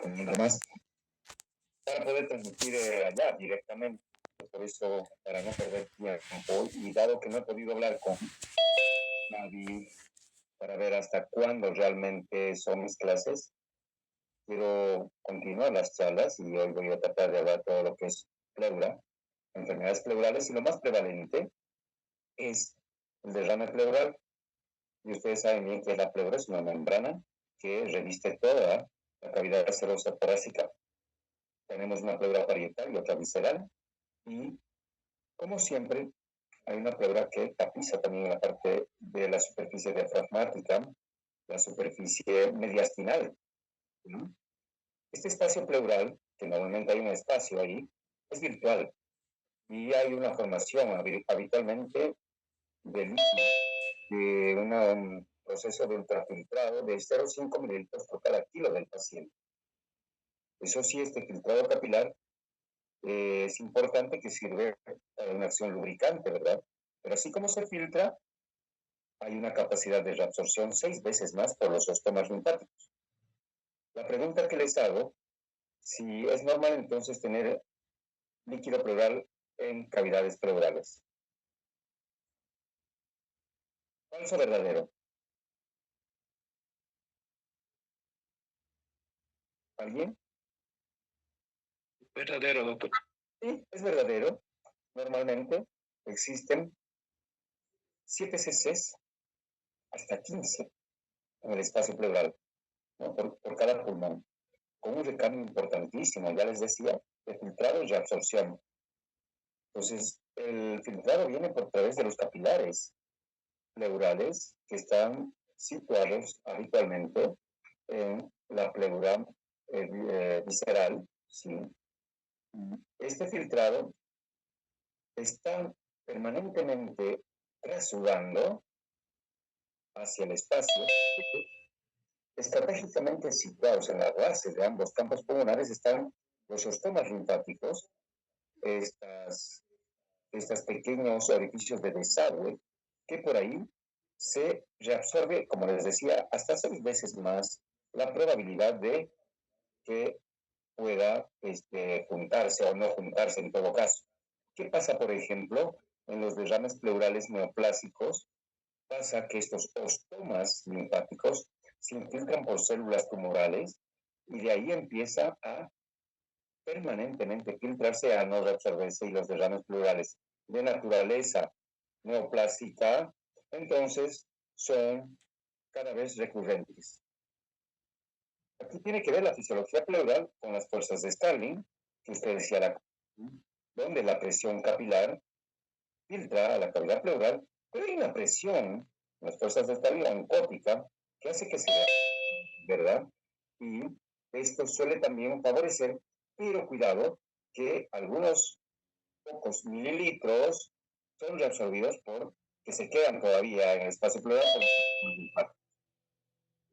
Además, para poder transmitir allá directamente. Por eso, para no perder tiempo, y dado que no he podido hablar con nadie para ver hasta cuándo realmente son mis clases, quiero continuar las charlas y hoy voy a tratar de hablar todo lo que es pleura, enfermedades pleurales, y lo más prevalente es el derrame pleural. Y ustedes saben bien que la pleura es una membrana que reviste toda la cavidad serosa torácica. Tenemos una pleura parietal y otra visceral, y como siempre, hay una pleura que tapiza también la parte de la superficie diafragmática, la superficie mediastinal. ¿No? Este espacio pleural, que normalmente hay un espacio ahí, es virtual y hay una formación habitualmente de líquido, de un proceso de ultrafiltrado de 0,5 mililitros por cada kilo del paciente. Eso sí, este filtrado capilar es importante, que sirve para una acción lubricante, ¿verdad? Pero así como se filtra, hay una capacidad de reabsorción 6 veces más por los ostomas linfáticos. La pregunta que les hago, si es normal entonces tener líquido pleural en cavidades pleurales. ¿Falso o verdadero? ¿Alguien? Verdadero, doctor. Sí, es verdadero. Normalmente existen 7 cc's hasta 15 en el espacio pleural, ¿no? por cada pulmón, con un recambio importantísimo, ya les decía, de filtrado y reabsorción. Entonces, el filtrado viene por través de los capilares pleurales que están situados habitualmente en la pleura visceral. ¿Sí? Este filtrado está permanentemente trasudando hacia el espacio. Estratégicamente situados en la base de ambos campos pulmonares están los ostomas linfáticos, estos pequeños orificios de desagüe, que por ahí se reabsorbe, como les decía, hasta 6 veces más la probabilidad de que pueda juntarse o no juntarse en todo caso. ¿Qué pasa, por ejemplo, en los derrames pleurales neoplásicos? Pasa que estos ostomas linfáticos se infiltran por células tumorales y de ahí empieza a permanentemente filtrarse a no reabsorberse, y los derrames pleurales de naturaleza neoplásica entonces son cada vez recurrentes. Aquí tiene que ver la fisiología pleural con las fuerzas de Starling, que usted decía, donde la presión capilar filtra a la cavidad pleural, pero hay una presión, las fuerzas de Starling oncótica, que hace que se vea, ¿verdad? Y esto suele también favorecer, pero cuidado, que algunos pocos mililitros son reabsorbidos por que se quedan todavía en el espacio pleural.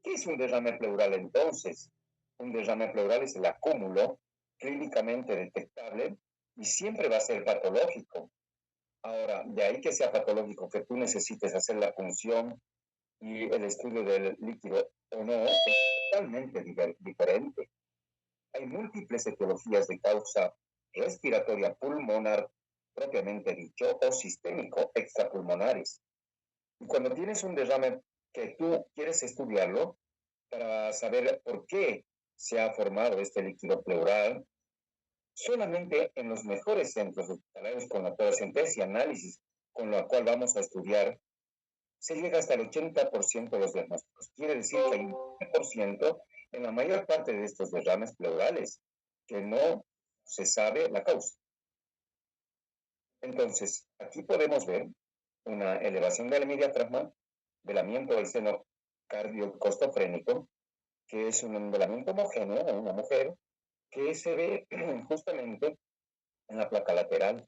¿Qué es un derrame pleural entonces? Un derrame pleural es el acúmulo clínicamente detectable y siempre va a ser patológico. Ahora, de ahí que sea patológico, que tú necesites hacer la punción y el estudio del líquido o no, es totalmente diferente. Hay múltiples etiologías de causa respiratoria pulmonar, propiamente dicho, o sistémico, extrapulmonares. Y cuando tienes un derrame que tú quieres estudiarlo para saber por qué se ha formado este líquido pleural, solamente en los mejores centros hospitalarios con la tomosíntesis y análisis con la cual vamos a estudiar, se llega hasta el 80% de los diagnósticos. Quiere decir que hay un 20% en la mayor parte de estos derrames pleurales que no se sabe la causa. Entonces, aquí podemos ver una elevación del hemidiafragma, velamiento del seno cardiocostofrénico, que es un velamiento homogéneo en una mujer, que se ve justamente en la placa lateral.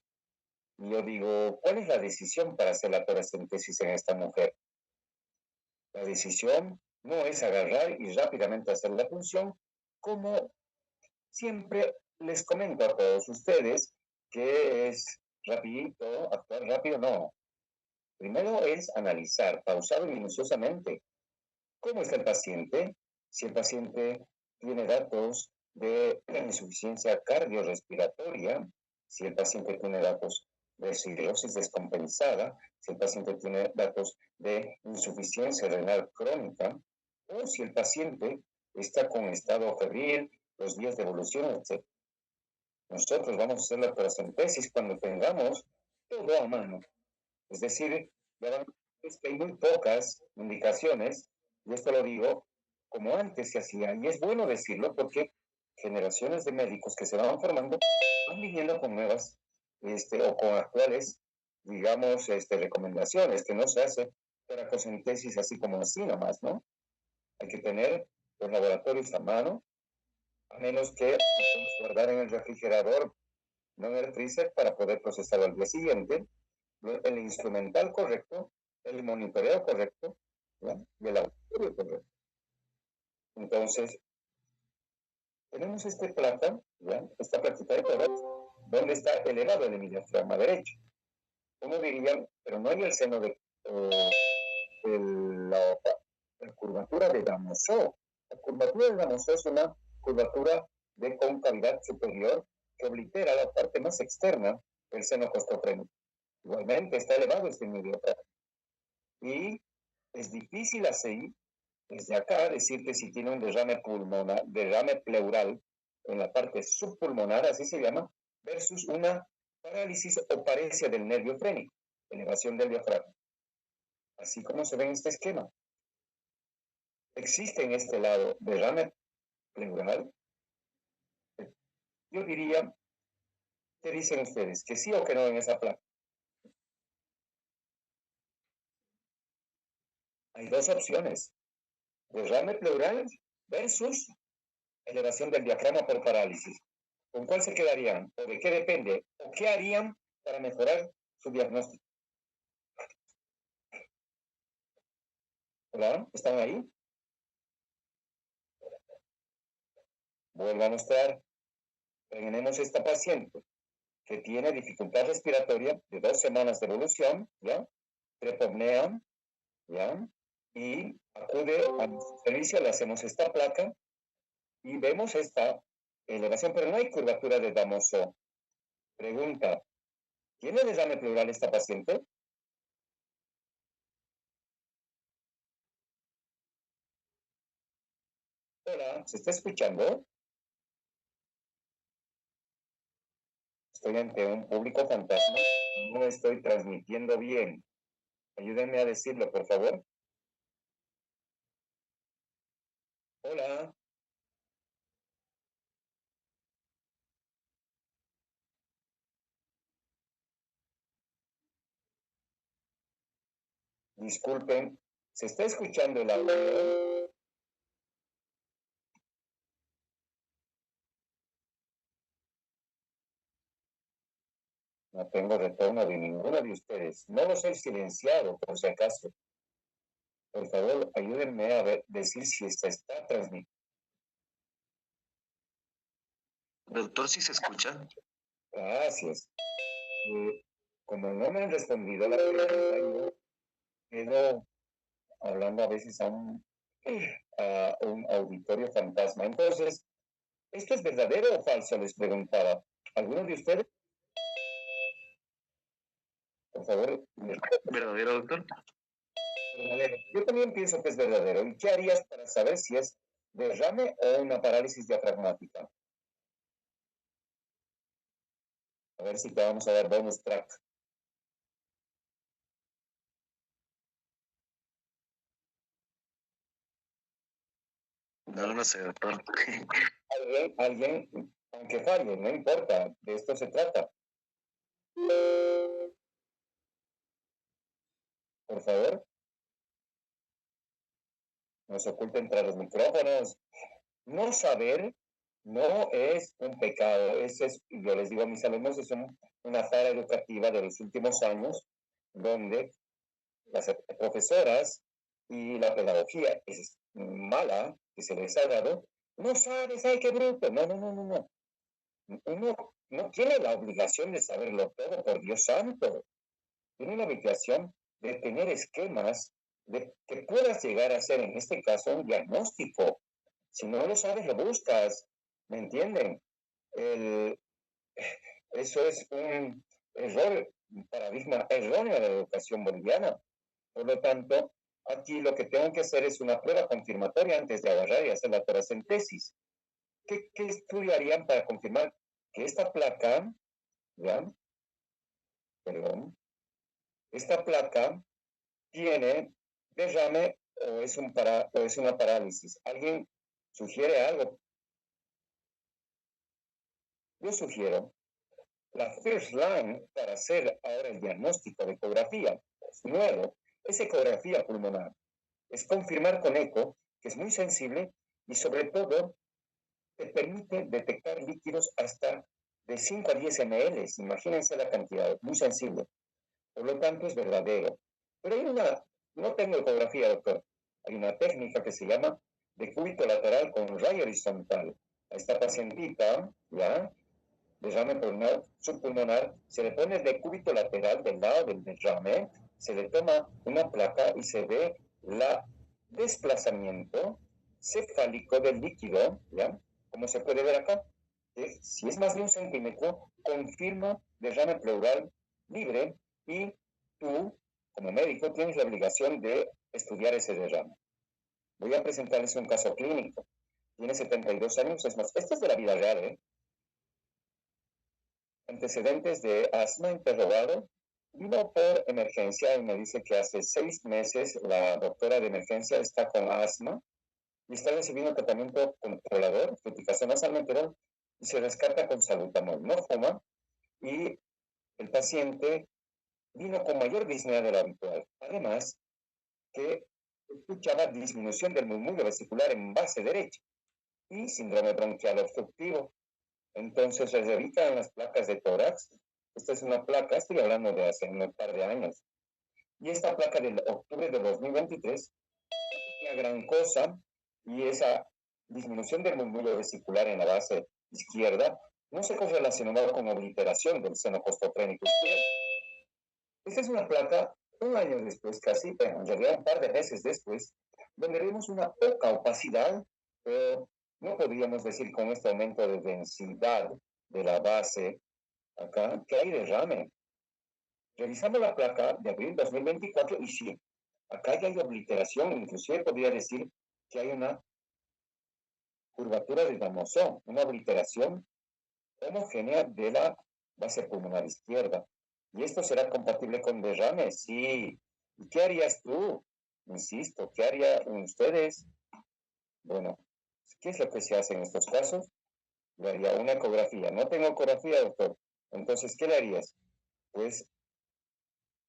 Y yo digo, ¿cuál es la decisión para hacer la toracentesis en esta mujer? La decisión no es agarrar y rápidamente hacer la punción, como siempre les comento a todos ustedes, que es rapidito, actuar rápido, no. Primero es analizar, pausado y minuciosamente, cómo está el paciente, si el paciente tiene datos de insuficiencia cardiorrespiratoria, si el paciente tiene datos de cirrosis descompensada, si el paciente tiene datos de insuficiencia renal crónica, o si el paciente está con estado febril, los días de evolución, etc. Nosotros vamos a hacer la paracentesis cuando tengamos todo a mano. Es decir, es que hay muy pocas indicaciones, y esto lo digo como antes se hacía, y es bueno decirlo porque generaciones de médicos que se van formando van viniendo con nuevas o con actuales, digamos, recomendaciones que no se hace paracentesis así como así nomás, ¿no? Hay que tener los laboratorios a mano, a menos que podamos guardar en el refrigerador, no en el freezer, para poder procesarlo al día siguiente, el instrumental correcto, el monitoreo correcto, ¿ya? Y el laboratorio correcto. Entonces, tenemos placa, ¿ya? Esta plaquita de todas, donde está elevado el diafragma derecho. Uno diría, pero no hay el seno de la curvatura de Damoso. La curvatura de Damoso es una curvatura de concavidad superior que oblitera la parte más externa del seno costofrénico. Igualmente está elevado este diafragma. Y es difícil así, desde acá, decirte si tiene un derrame pulmonar, derrame pleural en la parte subpulmonar, así se llama, versus una parálisis o paresia del nervio frénico, elevación del diafragma. Así como se ve en este esquema. Existe en este lado derrame pleural. Yo diría, ¿qué dicen ustedes? ¿Que sí o que no en esa placa? Hay dos opciones. Derrame pleural versus elevación del diafragma por parálisis. ¿Con cuál se quedarían? ¿O de qué depende? ¿O qué harían para mejorar su diagnóstico? ¿Hola? ¿Están ahí? Vuelvo a mostrar. Tenemos esta paciente que tiene dificultad respiratoria de 2 semanas de evolución, ¿ya? Trepopnea, ¿ya? Y acude a nuestro servicio, le hacemos esta placa y vemos esta elevación, pero no hay curvatura de Damoso. Pregunta, ¿tiene derrame pleural esta paciente? Hola, ¿se está escuchando? Estoy ante un público fantasma, no estoy transmitiendo bien. Ayúdenme a decirlo, por favor. Hola, disculpen, ¿se está escuchando el audio? No tengo retorno de ninguno de ustedes. No los he silenciado, por si acaso. Por favor, ayúdenme a decir si esta está transmitiendo. Doctor, ¿sí se escucha? Gracias. Como no me han respondido la pregunta, yo quedo hablando a veces a un auditorio fantasma. Entonces, ¿esto es verdadero o falso? Les preguntaba. ¿Alguno de ustedes? Por favor. ¿Verdadero, doctor? Verdadero. Yo también pienso que es verdadero. ¿Y qué harías para saber si es derrame o una parálisis diafragmática? A ver si te vamos a dar bonus track. No, no sé, doctor. Alguien, aunque falle, no importa, de esto se trata. Por favor, no se oculten tras los micrófonos. No saber no es un pecado. Eso es, yo les digo a mis alumnos, es una tarea educativa de los últimos años, donde las profesoras y la pedagogía es mala, que se les ha dado. No sabes, ay, qué bruto. No, no, no, no, no. Uno no tiene la obligación de saberlo todo, por Dios santo. Tiene la obligación de tener esquemas de que puedas llegar a hacer, en este caso, un diagnóstico. Si no lo sabes, lo buscas. ¿Me entienden? El, eso es un error, un paradigma erróneo de la educación boliviana. Por lo tanto, aquí lo que tengo que hacer es una prueba confirmatoria antes de agarrar y hacer la toracentesis. ¿Qué estudiarían para confirmar que esta placa, ¿ya? Perdón, esta placa tiene derrame o es una parálisis? ¿Alguien sugiere algo? Yo sugiero la first line para hacer ahora el diagnóstico de ecografía. Es nuevo, es ecografía pulmonar. Es confirmar con eco, que es muy sensible y sobre todo te permite detectar líquidos hasta de 5 a 10 ml. Imagínense la cantidad, muy sensible. Por lo tanto, es verdadero. Pero no tengo ecografía, doctor. Hay una técnica que se llama decúbito lateral con rayo horizontal. A esta pacientita, ¿ya? Derrame pulmonar, subpulmonar, se le pone el decúbito lateral del lado del derrame, se le toma una placa y se ve el desplazamiento cefálico del líquido, ¿ya? Como se puede ver acá, si es más de 1 centímetro, confirma derrame pleural libre y tú, como médico, tienes la obligación de estudiar ese derrame. Voy a presentarles un caso clínico. Tiene 72 años, es más, esto es de la vida real, ¿eh? Antecedentes de asma interrogado. Vino por emergencia y me dice que hace 6 meses la doctora de emergencia está con asma y está recibiendo tratamiento controlador, fluticación nasal y se rescata con salbutamol. No fuma y el paciente vino con mayor disnea de lo habitual. Además, que escuchaba disminución del murmullo vesicular en base derecha y síndrome bronquial obstructivo. Entonces se revisan las placas de tórax. Esta es una placa, estoy hablando de hace un par de años. Y esta placa de octubre de 2023, una gran cosa, y esa disminución del murmullo vesicular en la base izquierda no se correlacionaba con obliteración del seno costofrénico izquierdo. Esta es una placa un año después, casi, pero en realidad un par de meses después, donde vemos una poca opacidad, pero no podríamos decir con este aumento de densidad de la base acá que hay derrame. Revisamos la placa de abril 2024 y sí, acá ya hay obliteración, inclusive podría decir que hay una curvatura de Damosón, una obliteración homogénea de la base pulmonar izquierda. ¿Y esto será compatible con derrame? Sí. ¿Y qué harías tú? Insisto, ¿qué harían ustedes? Bueno, ¿qué es lo que se hace en estos casos? Le haría una ecografía. No tengo ecografía, doctor. Entonces, ¿qué le harías? Pues,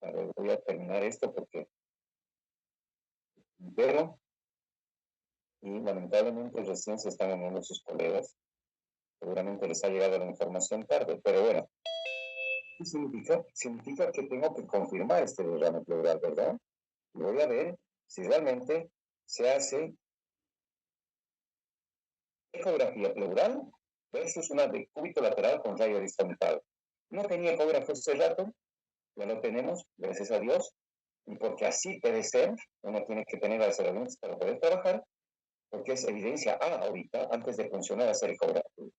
a ver, voy a terminar esto porque pero y lamentablemente recién se están uniendo sus colegas. Seguramente les ha llegado la información tarde, pero bueno, ¿qué significa? Significa que tengo que confirmar este derrame pleural, ¿verdad? Y voy a ver si realmente se hace ecografía pleural versus una de cúbito lateral con rayo horizontal. No tenía ecógrafo hace rato, ya lo tenemos, gracias a Dios, y porque así debe ser, uno tiene que tener las herramientas para poder trabajar, porque es evidencia A ahorita, antes de funcionar hacer ecografía.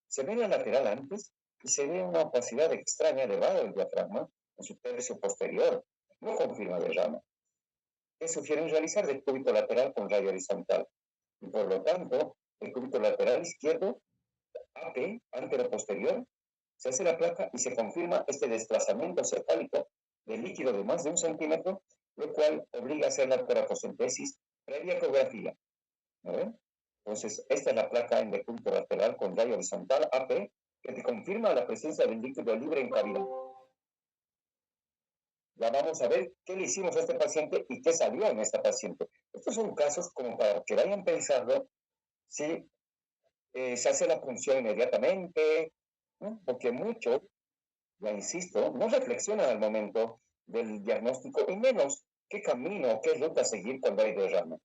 Se ve la lateral antes y se ve una opacidad extraña elevada del diafragma en su tercio posterior. No confirma derrame. ¿Qué sugieren realizar? De cúbito lateral con rayo horizontal. Y por lo tanto, el cúbito lateral izquierdo, AP, antero-posterior, se hace la placa y se confirma este desplazamiento cefálico del líquido de más de 1 centímetro, lo cual obliga a hacer la toracocentesis previa ecografía. ¿No ven? Entonces, esta es la placa en decúbito lateral con rayo horizontal AP que te confirma la presencia del líquido libre en cavidad. Ya vamos a ver qué le hicimos a este paciente y qué salió en esta paciente. Estos son casos como para que vayan pensando si se hace la punción inmediatamente, ¿no? Porque muchos, ya insisto, no reflexionan al momento del diagnóstico y menos qué camino, qué ruta seguir cuando hay derrame.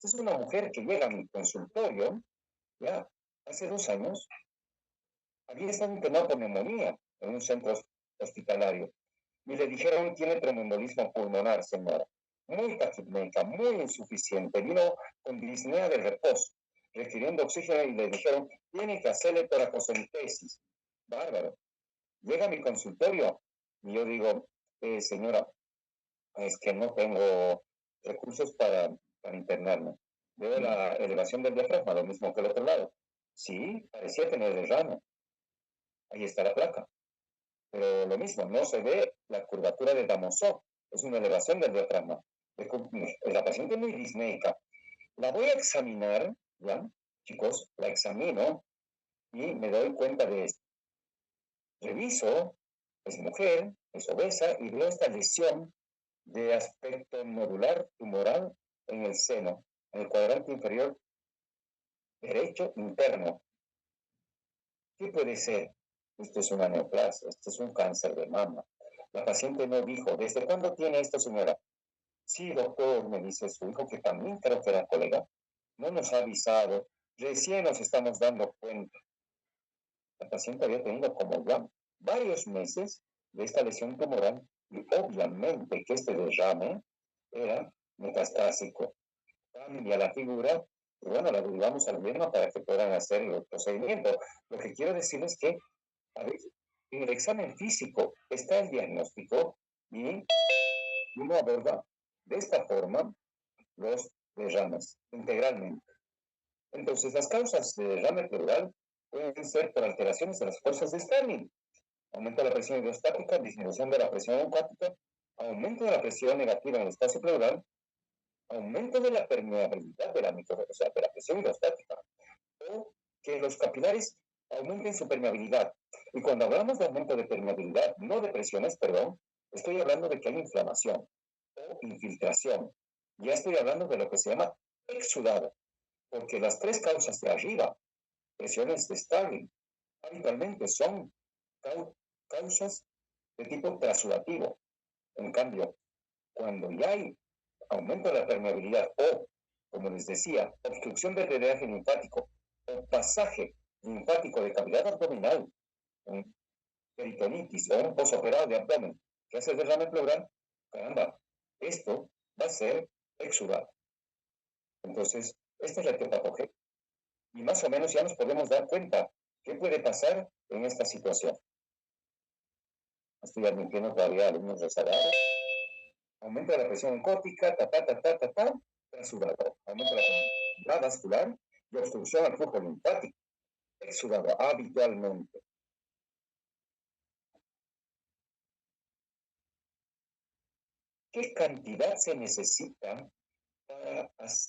Esta es una mujer que llega a mi consultorio, ya hace 2 años, había estado internado por neumonía en un centro hospitalario y le dijeron tiene tromboembolismo pulmonar, señora. Muy taquipnéica, muy insuficiente, vino con disnea de reposo. requiriendo oxígeno y le dijeron, tiene que hacerle toracocentesis. Bárbaro. Llega a mi consultorio y yo digo, señora, es que no tengo recursos para internarme. Veo la elevación del diafragma, lo mismo que el otro lado. Sí, parecía tener derrame. Ahí está la placa. Pero lo mismo, no se ve la curvatura de Damosov. Es una elevación del diafragma. La paciente es muy disneica. La voy a examinar, ¿ya? Chicos, la examino y me doy cuenta de esto. Reviso, es mujer, es obesa y veo esta lesión de aspecto nodular tumoral en el seno, en el cuadrante inferior derecho interno. ¿Qué puede ser? Esto es una neoplasia, esto es un cáncer de mama. La paciente no dijo, ¿desde cuándo tiene esto, señora? Sí, doctor, me dice su hijo, que también creo que era colega. No nos ha avisado, recién nos estamos dando cuenta. La paciente había tenido como ya varios meses de esta lesión tumoral y obviamente que este derrame era metastásico. Cambia la figura y bueno, la derivamos al mismo para que puedan hacer el procedimiento. Lo que quiero decir es que a veces en el examen físico está el diagnóstico y uno aborda de esta forma los derrames integralmente. Entonces, las causas de derrame pleural pueden ser por alteraciones de las fuerzas de Stirling, aumento de la presión hidrostática, disminución de la presión oncoática, aumento de la presión negativa en el espacio pleural, aumento de la permeabilidad de la o sea, de la presión hidrostática, o que los capilares aumenten su permeabilidad. Y cuando hablamos de aumento de permeabilidad, no de presiones, perdón, estoy hablando de que hay inflamación o infiltración. Ya estoy hablando de lo que se llama exudado, porque las tres causas de arriba, presiones de Starling, habitualmente son causas de tipo transudativo. En cambio, cuando ya hay aumento de la permeabilidad o, como les decía, obstrucción del drenaje linfático o pasaje linfático de cavidad abdominal, un peritonitis o un posoperado de abdomen que hace derrame pleural, caramba, esto va a ser exudado. Entonces, esta es la etiopatogenia. Y más o menos ya nos podemos dar cuenta qué puede pasar en esta situación. Estoy admitiendo todavía alumnos rezagados. Aumento de la presión oncótica, transudado. Aumento de la permeabilidad vascular y obstrucción al flujo linfático. Exudado habitualmente. ¿Qué cantidad se necesita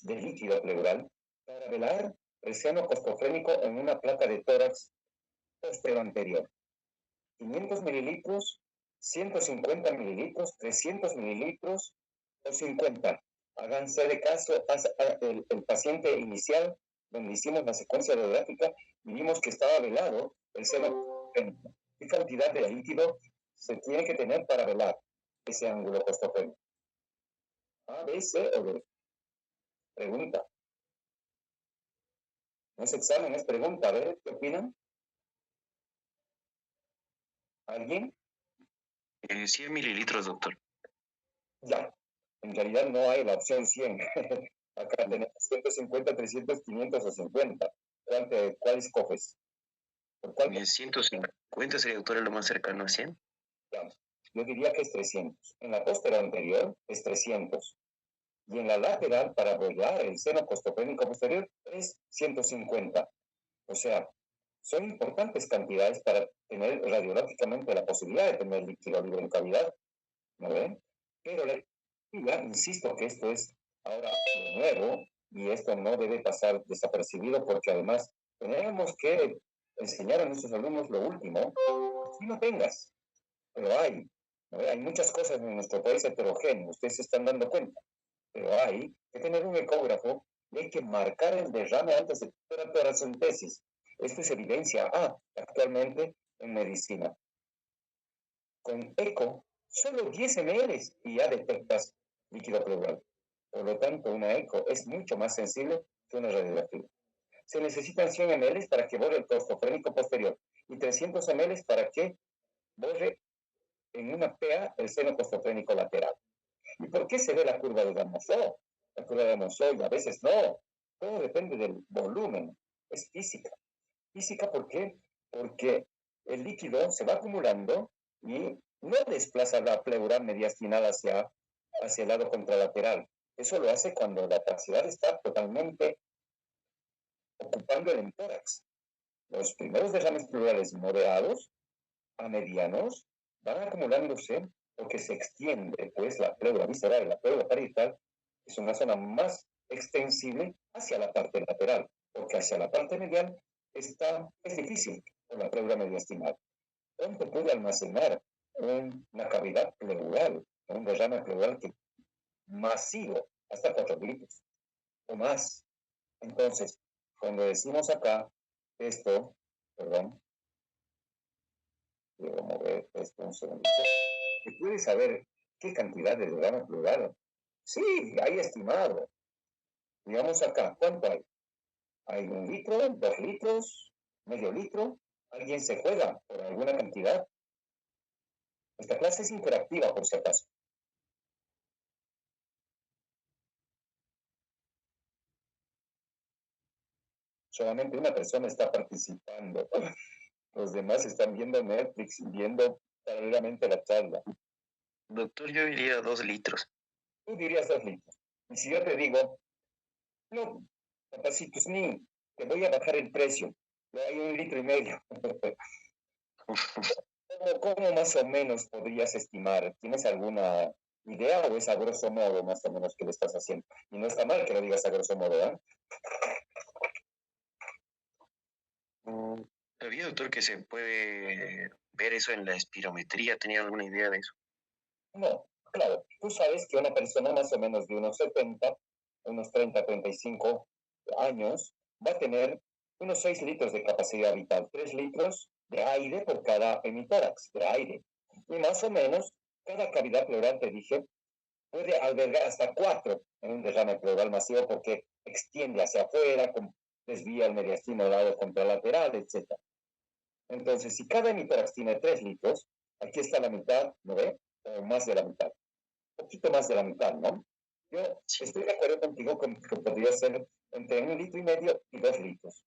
de líquido pleural para velar el seno costofrénico en una placa de tórax posterior? 500 mililitros, 150 mililitros, 300 mililitros o 50. Háganse de caso el paciente inicial, donde hicimos la secuencia radiográfica y vimos que estaba velado el seno. ¿Qué cantidad de líquido se tiene que tener para velar ese ángulo costofrénico? A, B, C o D. Pregunta. No es examen, es pregunta. A ver, ¿qué opinan? ¿Alguien? 100 mililitros, doctor. Ya. En realidad no hay la opción 100. Acá tenemos 150, 300, 500 o 50. ¿Cuál escoges? ¿Por cuál? 150 sería, doctor, lo más cercano a 100. Yo diría que es 300. En la posterior anterior es 300. Y en la lateral, para apoyar el seno costopénico posterior, es 150. O sea, son importantes cantidades para tener radiológicamente la posibilidad de tener líquido libre en cavidad. ¿No ven? Pero ya insisto que esto es ahora lo nuevo y esto no debe pasar desapercibido porque además tenemos que enseñar a nuestros alumnos lo último. Si no tengas, pero hay, ¿no? Hay muchas cosas en nuestro país heterogéneo, ustedes se están dando cuenta, pero hay que tener un ecógrafo y hay que marcar el derrame antes de hacer la síntesis. Esto es evidencia actualmente en medicina. Con eco, solo 10 ml y ya detectas líquido pleural. Por lo tanto, una eco es mucho más sensible que una radiografía. Se necesitan 100 ml para que borre el costofrénico posterior y 300 ml para que borre en una PA el seno costofrénico lateral. ¿Y por qué se ve la curva de Damosov? La curva de Damosov y a veces no. Todo depende del volumen, es física. Física, ¿por qué? Porque el líquido se va acumulando y no desplaza la pleura mediastinal hacia el lado contralateral. Eso lo hace cuando la opacidad está totalmente ocupando el entórax. Los primeros derrames pleurales moderados a medianos van acumulándose porque se extiende, pues, la pleura visceral y la pleura parietal es una zona más extensible hacia la parte lateral, porque hacia la parte medial es difícil por la pleura mediastinal. ¿Cuánto puede almacenar una cavidad pleural, un derrame pleural masivo, hasta 4 litros o más? Entonces, cuando decimos acá esto, perdón, quiero mover esto un segundito, ¿se puede saber qué cantidad de derrame pleural? Sí, hay estimado. Digamos acá, ¿cuánto hay? ¿Hay 1 litro, 2 litros, medio litro? ¿Alguien se juega por alguna cantidad? Esta clase es interactiva, por si acaso. Solamente una persona está participando. Los demás están viendo Netflix y viendo paralelamente la charla. Doctor, yo diría 2 litros. Tú dirías 2 litros. Y si yo te digo, no, papacitos, ni, te voy a bajar el precio. Hay 1,5 litros. ¿Cómo más o menos podrías estimar? ¿Tienes alguna idea o es a grosso modo más o menos que lo estás haciendo? Y no está mal que lo digas a grosso modo, ¿eh? ¿Sabía, doctor, que se puede ver eso en la espirometría? ¿Tenía alguna idea de eso? No, claro, tú sabes que una persona más o menos de unos 70, unos 30, 35 años, va a tener unos 6 litros de capacidad vital, 3 litros de aire por cada hemitórax de aire. Y más o menos, cada cavidad pleural, te dije, puede albergar hasta 4 en un derrame pleural masivo porque extiende hacia afuera, desvía el mediastino al lado contralateral, etc. Entonces, si cada hemitórax tiene 3 litros, aquí está la mitad, ¿no ve? O más de la mitad, poquito más de la mitad, ¿no? Yo estoy de acuerdo contigo con que podría ser entre 1,5 litros y 2 litros,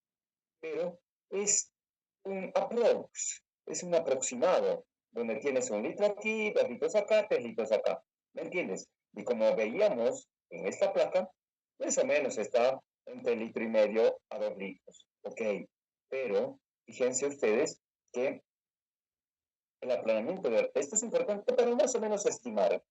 pero es un approx, es un aproximado, donde tienes 1 litro aquí, 2 litros acá, 3 litros acá, ¿me entiendes? Y como veíamos en esta placa, más o menos está entre 1,5 litros a 2 litros, ¿ok? Pero fíjense ustedes que el aplanamiento esto es importante, pero más o menos estimar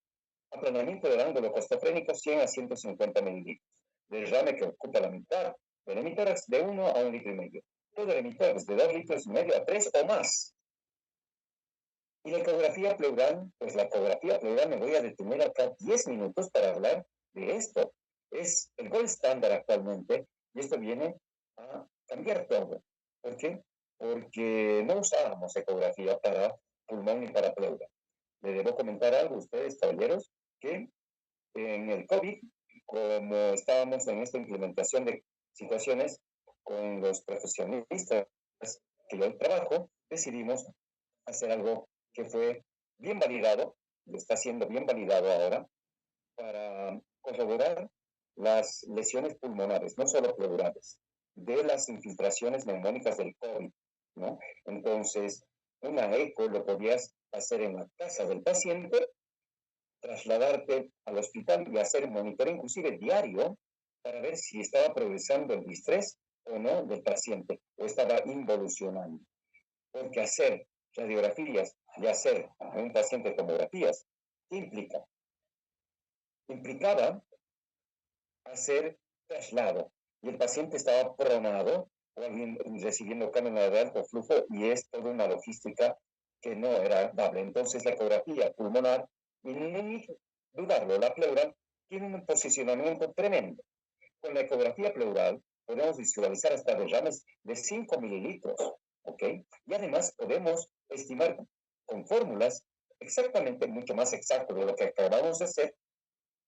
aplanamiento del ángulo costofrénico 100 a 150 mililitros. Derrame que ocupa la mitad del hemitórax de 1 a 1,5 litros. Todo el hemitórax de 2,5 litros a 3 o más. Y la ecografía pleural, pues la ecografía pleural me voy a detener acá 10 minutos para hablar de esto. Es el gold estándar actualmente y esto viene a cambiar todo. ¿Por qué? Porque no usábamos ecografía para pulmón ni para pleura. Le debo comentar algo a ustedes, caballeros, que en el COVID, como estábamos en esta implementación de situaciones con los profesionistas que yo trabajo, decidimos hacer algo que fue bien validado, y está siendo bien validado ahora, para corroborar las lesiones pulmonares, no solo pleurales, de las infiltraciones neumónicas del COVID, ¿no? Entonces, una eco lo podías hacer en la casa del paciente, trasladarte al hospital y hacer un monitoreo inclusive diario para ver si estaba progresando el distrés o no del paciente o estaba involucionando. Porque hacer radiografías y hacer a un paciente tomografías, ¿qué implica? Implicaba hacer traslado y el paciente estaba pronado o alguien recibiendo cánula de alto flujo y es toda una logística que no era dable. Entonces la ecografía pulmonar, y ni dudarlo, la pleural tiene un posicionamiento tremendo. Con la ecografía pleural podemos visualizar hasta derrames de 5 mililitros, ¿ok? Y además podemos estimar con fórmulas exactamente mucho más exacto de lo que acabamos de hacer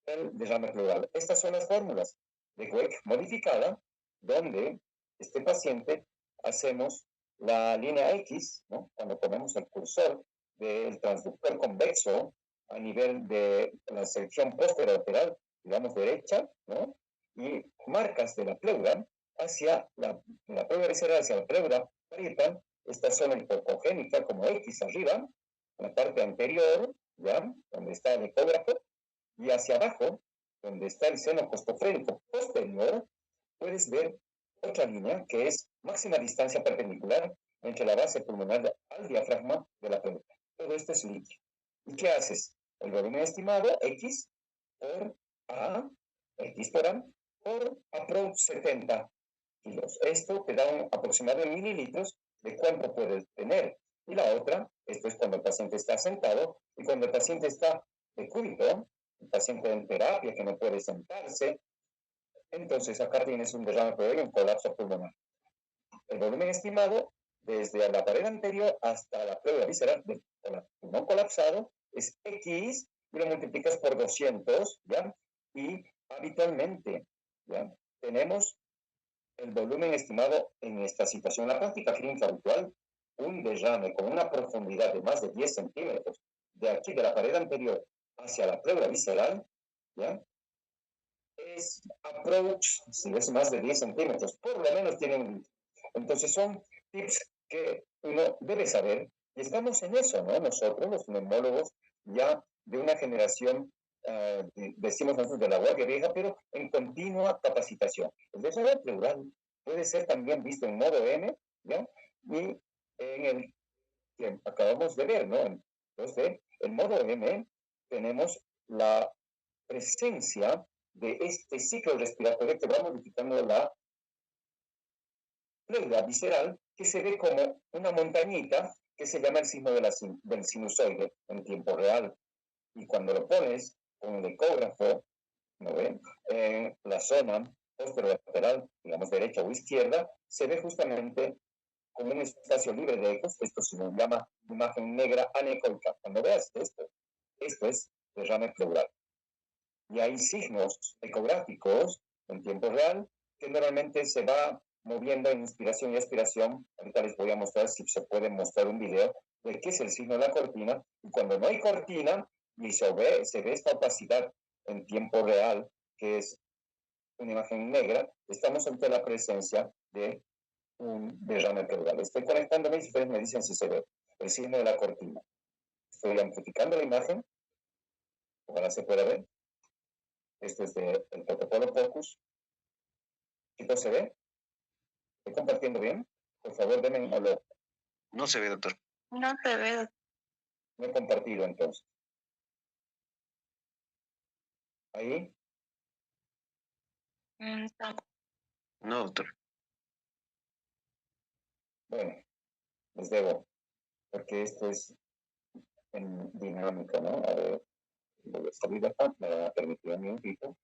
el derrame pleural. Estas son las fórmulas de Weck modificada, donde este paciente hacemos la línea X, ¿no? Cuando ponemos el cursor del transductor convexo a nivel de la sección posterolateral, digamos derecha, ¿no? y marcas de la pleura hacia la pleura visceral, hacia la pleura parietal. Estas son hipocogénica como X arriba, en la parte anterior, ¿ya? Donde está el ecógrafo, y hacia abajo, donde está el seno costofrénico posterior, puedes ver otra línea que es máxima distancia perpendicular entre la base pulmonar al diafragma de la pleura. Todo esto es líquido. ¿Y qué haces? El volumen estimado, X por A, X por A, por aprox 70 kilos. Esto te da un aproximado en mililitros de cuánto puedes tener. Y la otra, esto es cuando el paciente está sentado y cuando el paciente está de cúbito, el paciente en terapia que no puede sentarse, entonces acá tienes un derrame pleural y un colapso pulmonar. El volumen estimado desde la pared anterior hasta la pleura visceral del pulmón colapsado es X y lo multiplicas por 200, ¿ya? Y habitualmente, ¿ya? Tenemos el volumen estimado en esta situación. En la práctica clínica habitual, un derrame con una profundidad de más de 10 centímetros de aquí de la pared anterior hacia la pleura visceral, ¿ya? Es approach, si es más de 10 centímetros, por lo menos tienen. Entonces son tips que uno debe saber y estamos en eso, ¿no? Nosotros, los neumólogos, ya de una generación, decimos nosotros de la guardia vieja, pero en continua capacitación. El desarrollo pleural puede ser también visto en modo M, ¿ya? Y en el que acabamos de ver, ¿no? Entonces, en modo M tenemos la presencia de este ciclo respiratorio que va modificando la pleura visceral, que se ve como una montañita que se llama el signo del sinusoide en tiempo real. Y cuando lo pones con el ecógrafo, ¿no ven? En la zona posterolateral, digamos derecha o izquierda, se ve justamente como un espacio libre de ecos. Esto se llama imagen negra anecoica. Cuando veas esto es derrame pleural. Y hay signos ecográficos en tiempo real que normalmente se va moviendo en inspiración y expiración. Ahorita les voy a mostrar si se puede mostrar un video de qué es el signo de la cortina. Y cuando no hay cortina y se ve esta opacidad en tiempo real, que es una imagen negra, estamos ante la presencia de un derrame pleural. Estoy conectándome y ustedes me dicen si se ve el signo de la cortina. Estoy amplificando la imagen, ojalá se pueda ver. Esto es del protocolo Focus. ¿Chicos se ve? ¿Estoy compartiendo bien? Por favor, denme un olor. No se ve, doctor. No se ve. No he compartido entonces. Ahí, No. No, doctor. bueno, les debo, porque esto es en dinámica, ¿no? A ver, voy a salir de acá, me va a permitir un minutito.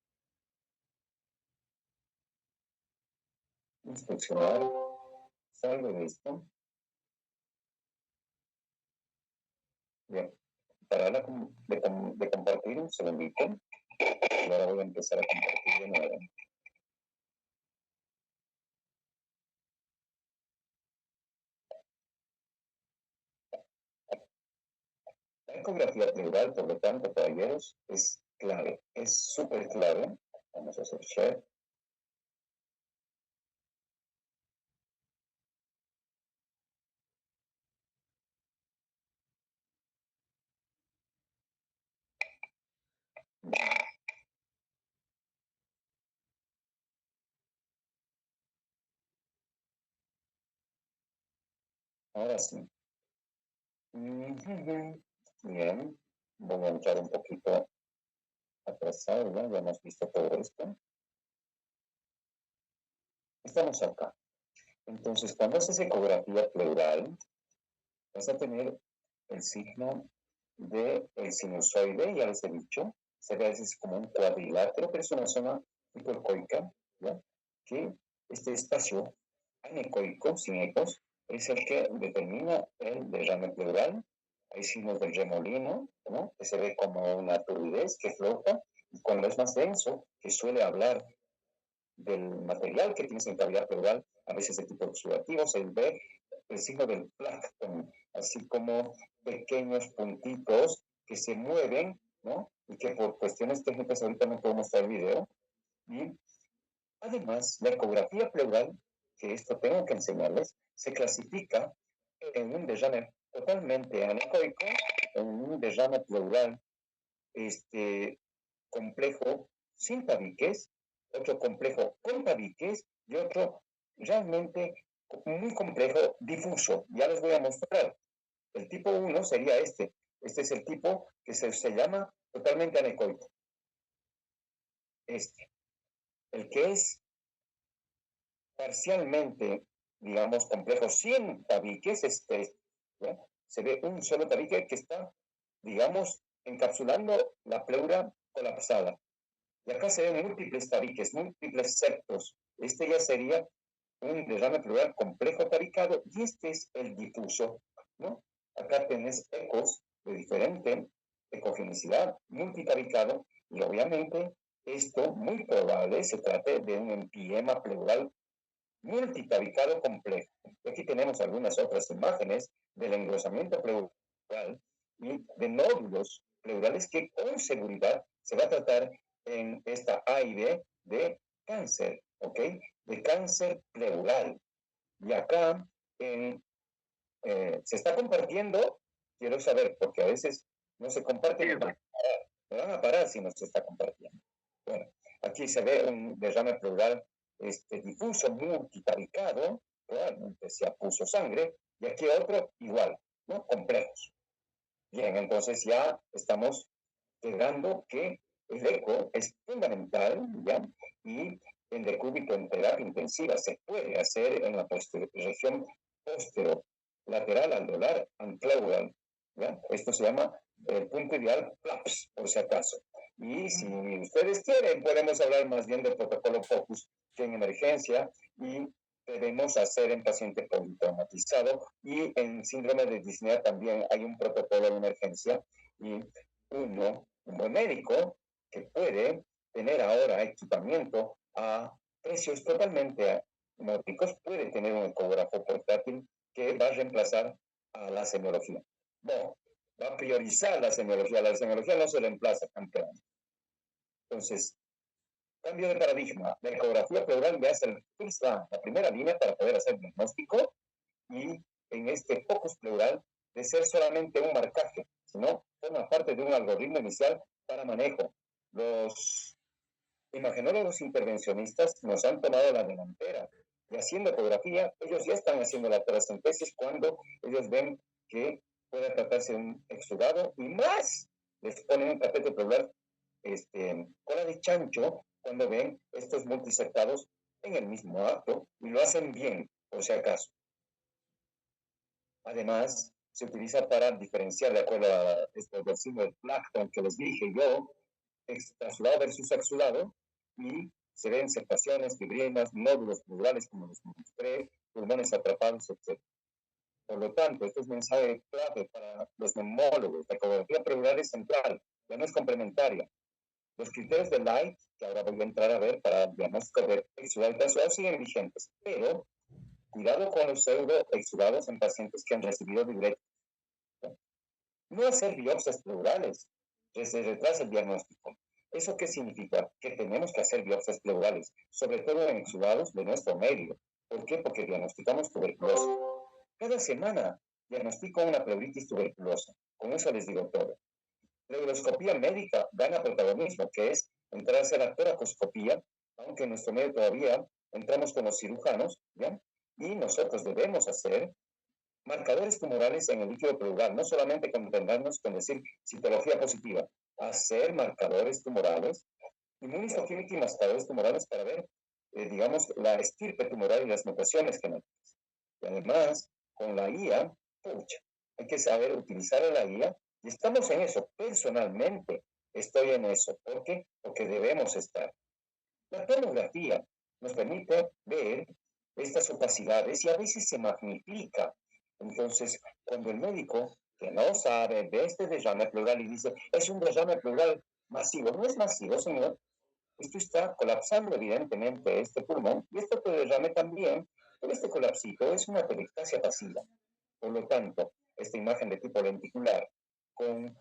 Inspeccionar, salgo de esto. Bien, para de compartir un segundito, y ahora voy a empezar a compartir de nuevo. La ecografía pleural, por lo tanto, caballeros, es clave, es súper clave. Vamos a hacer share. Ahora sí. Bien, voy a entrar un poquito atrasado, ¿ya? Ya hemos visto todo esto. Estamos acá. Entonces, cuando haces ecografía pleural, vas a tener el signo del sinusoide, ya les he dicho. Se ve a veces como un cuadrilátero, pero es una zona hipoecoica, ¿ya? Que este espacio anecoico, sin ecos, es el que determina el derrame pleural. Hay signos del remolino, ¿no? Que se ve como una turbidez que flota, y cuando es más denso, que suele hablar del material que tienes en cavidad pleural, a veces de tipo oxidativo, se ve el signo del plancton, así como pequeños puntitos que se mueven, ¿no? Y que por cuestiones técnicas ahorita no puedo mostrar el video, y Además, la ecografía pleural, que esto tengo que enseñarles, se clasifica en un derrame totalmente anecoico, en un derrame pleural complejo sin tabiques, otro complejo con tabiques y otro realmente muy complejo difuso. Ya les voy a mostrar. El tipo 1 sería este. Este es el tipo que se llama totalmente anecoico. El que es parcialmente, digamos, complejo sin tabiques, ¿ya? Se ve un solo tabique que está, digamos, encapsulando la pleura colapsada. Y acá se ven múltiples tabiques, múltiples septos. Este ya sería un derrame pleural complejo tabicado y este es el difuso, ¿no? Acá tenés ecos de diferente ecogenicidad, multitabicado, y obviamente esto muy probable se trate de un empiema pleural multitabicado complejo. Aquí tenemos algunas otras imágenes del engrosamiento pleural y de nódulos pleurales que con seguridad se va a tratar en esta A y B de cáncer, ¿ok? De cáncer pleural. Y acá se está compartiendo, quiero saber, porque a veces no se comparte, me van a parar si no se está compartiendo. Bueno, aquí se ve un derrame pleural difuso, multitabicado, probablemente se puso sangre, y aquí otro igual, ¿no? Complejos. Bien, entonces ya estamos quedando que el eco es fundamental, ¿ya? Y en decúbito en terapia intensiva se puede hacer en la región posterolateral alveolar and pleural, ¿ya? Esto se llama el punto ideal PLAPS, por si acaso. Y si ustedes quieren, podemos hablar más bien del protocolo FOCUS que en emergencia y debemos hacer en paciente politraumatizado y en síndrome de disnea también hay un protocolo de emergencia y un buen médico que puede tener ahora equipamiento a precios totalmente módicos puede tener un ecógrafo portátil que va a reemplazar a la semiología. No, va a priorizar la semiología no se reemplaza, campeón. Entonces, cambio de paradigma. La ecografía pleural me hace la primera línea para poder hacer diagnóstico y en este focus pleural de ser solamente un marcaje, sino forma parte de un algoritmo inicial para manejo. Los imagenólogos intervencionistas nos han tomado la delantera y haciendo ecografía, ellos ya están haciendo la paracentesis cuando ellos ven que puede tratarse de un exudado y más les ponen un tapete pleural cola de chancho cuando ven estos multisectados en el mismo acto y lo hacen bien, por si acaso. Además, se utiliza para diferenciar de acuerdo a del signo del plancton que les dije yo, extrasulado versus exudado, y se ven septaciones, fibrinas, nódulos pleurales, como les mostré, pulmones atrapados, etc. Por lo tanto, este es un mensaje clave para los neumólogos. La ecografía pleural es central, ya no es complementaria. Los criterios de Light, que ahora voy a entrar a ver para diagnóstico de exudado y transudado, siguen vigentes, pero cuidado con los pseudoexudados en pacientes que han recibido diuréticos. No hacer biopsias pleurales, que se retrasa el diagnóstico. ¿Eso qué significa? Que tenemos que hacer biopsias pleurales, sobre todo en exudados de nuestro medio. ¿Por qué? Porque diagnosticamos tuberculosis. Cada semana diagnostico una pleuritis tuberculosa. Con eso les digo todo. La uroscopía médica gana protagonismo, que es entrar a hacer la toracoscopía, aunque en nuestro medio todavía entramos con los cirujanos, ¿ya? Y nosotros debemos hacer marcadores tumorales en el líquido pleural, no solamente contentarnos con decir citología positiva, hacer marcadores tumorales, inmunistoquímica y marcadores tumorales para ver, digamos, la estirpe tumoral y las mutaciones genéticas. Y además, con la guía, pucha, hay que saber utilizar la guía y estamos en eso. Personalmente estoy en eso. ¿Por qué? Porque debemos estar. La tomografía nos permite ver estas opacidades y a veces se magnifica. Entonces, cuando el médico que no sabe ve este derrame pleural y dice, es un derrame pleural masivo, no es masivo, señor. Esto está colapsando evidentemente este pulmón y este derrame también, pero este colapsito es una atelectasia pasiva. Por lo tanto, esta imagen de tipo lenticular con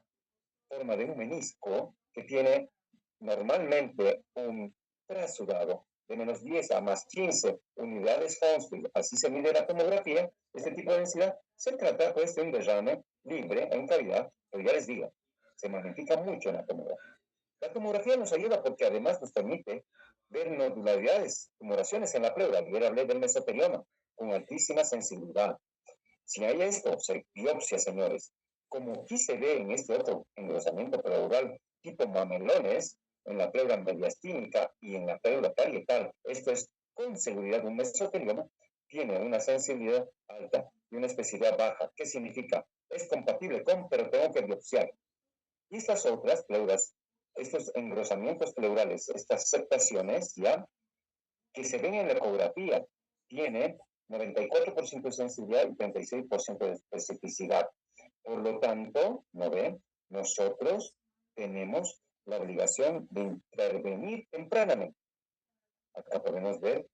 forma de un menisco que tiene normalmente un trasudado de menos 10 a más 15 unidades Hounsfield, así se mide la tomografía, este tipo de densidad, se trata pues de un derrame libre en cavidad, pero ya les digo, se magnifica mucho en la tomografía. La tomografía nos ayuda porque además nos permite ver nodularidades, tumoraciones en la pleura. Ayer hablé del mesotelioma con altísima sensibilidad. Si hay esto, se biopsia, señores, como aquí se ve en este otro engrosamiento pleural tipo mamelones, en la pleura mediastínica y en la pleura parietal, esto es con seguridad un mesotelioma, tiene una sensibilidad alta y una especificidad baja. ¿Qué significa? Es compatible con, pero tengo que biopsiar. Y estas otras pleuras, estos engrosamientos pleurales, estas septaciones, ¿ya? Que se ven en la ecografía, tienen 94% de sensibilidad y 36% de especificidad. Por lo tanto, ¿no ven? Nosotros tenemos la obligación de intervenir tempranamente. Acá podemos ver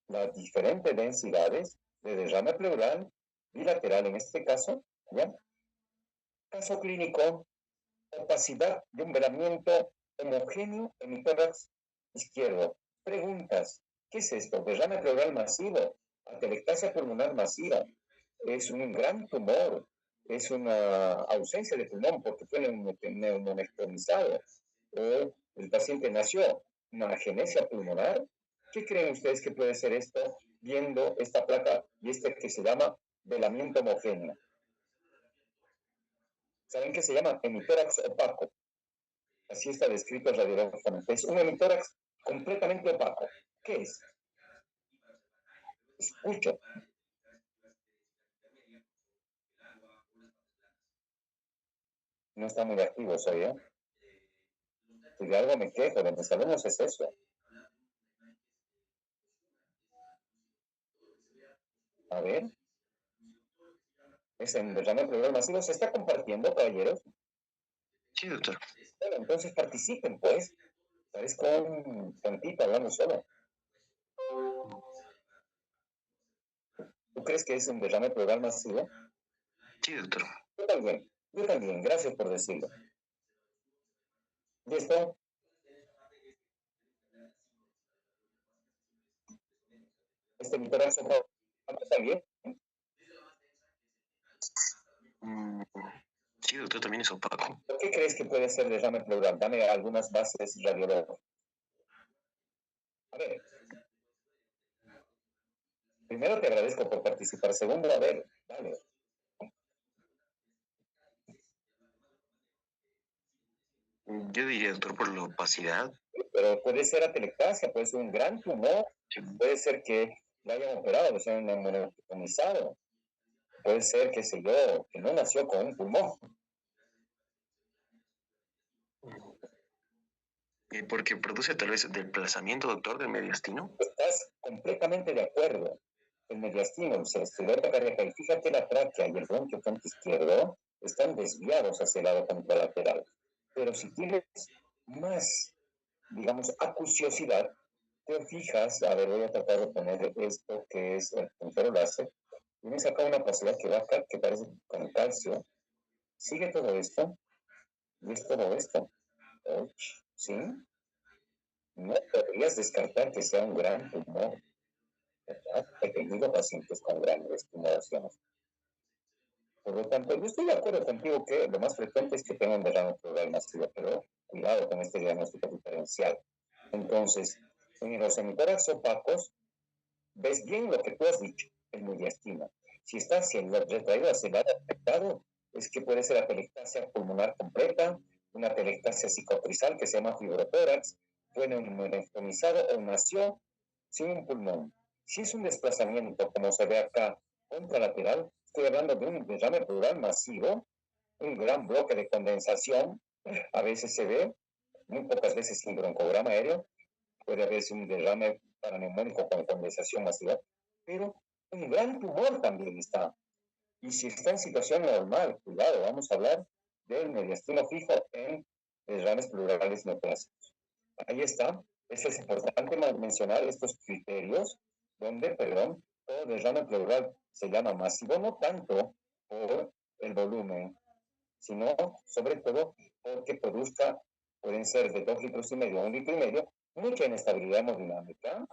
las diferentes densidades de derrame pleural bilateral en este caso, ¿ya? Caso clínico, opacidad de un velamiento homogéneo en mi tórax izquierdo. Preguntas, ¿qué es esto? Derrame pleural masivo, atelectasia pulmonar masiva. Es un gran tumor, es una ausencia de pulmón porque fue neumonectomizado. El paciente nació una agenesia pulmonar. ¿Qué creen ustedes que puede ser esto viendo esta placa y este que se llama velamiento homogéneo? ¿Saben qué se llama? Hemitórax opaco. Así está descrito radiológicamente. Es un hemitórax completamente opaco. ¿Qué es? Escucho. No está muy activo soy, ¿eh? Si de algo me quejo de mis alumnos es eso. A ver. Es en derrame pleural masivo. ¿Se está compartiendo, caballeros? Sí, doctor. Bueno, entonces participen, pues. Parezco un tantito hablando solo. ¿Tú crees que es un derrame pleural masivo? Sí, doctor. Yo también, gracias por decirlo. ¿Listo? Este mitorax está bien. Sí, doctor, también es opaco. ¿Por qué crees que puede ser derrame pleural? Dame algunas bases radiológicas. A ver. Primero te agradezco por participar. Segundo, a ver, dale. Yo diría, doctor, por la opacidad. Pero puede ser atelectasia, puede ser un gran tumor, puede ser que lo hayan operado, que sea un neumonectomizado, puede ser, qué sé yo, que no nació con un pulmón. Porque produce tal vez desplazamiento, doctor, del mediastino. Estás completamente de acuerdo. El mediastino, se estudió la cardíaca y fíjate la tráquea y el bronquio fronto izquierdo están desviados hacia el lado contralateral. Pero si tienes más, digamos, acuciosidad, te fijas, a ver, voy a tratar de poner esto que es el puntero láser, y me saca una opacidad que va acá, que parece con calcio. Sigue todo esto, y es todo esto. ¿Sí? No podrías descartar que sea un gran tumor, ¿verdad? He tenido pacientes con grandes tumoraciones. Por lo tanto, yo estoy de acuerdo contigo que lo más frecuente es que tengan derrame pleural masivo, pero cuidado con este diagnóstico diferencial. Entonces, en los hemitórax opacos, ves bien lo que tú has dicho, el mediastino. Si está retraído hacia el lado afectado, es que puede ser atelectasia pulmonar completa, una atelectasia psicotrizal que se llama fibrotórax, fue neumonectomizado o nació sin un pulmón. Si es un desplazamiento, como se ve acá, contralateral, estoy hablando de un derrame pleural masivo, un gran bloque de condensación, a veces se ve, muy pocas veces sin broncograma aéreo, puede haberse un derrame paraneumónico con condensación masiva, pero un gran tumor también está. Y si está en situación normal, cuidado, vamos a hablar del mediastino fijo en derrames pleurales neoplásicos. Ahí está. Eso es importante mencionar estos criterios donde, perdón, todo derrame pleural se llama masivo, no tanto por el volumen, sino sobre todo porque produzca, pueden ser de 2,5 litros a 1,5 litros, mucha inestabilidad hemodinámica,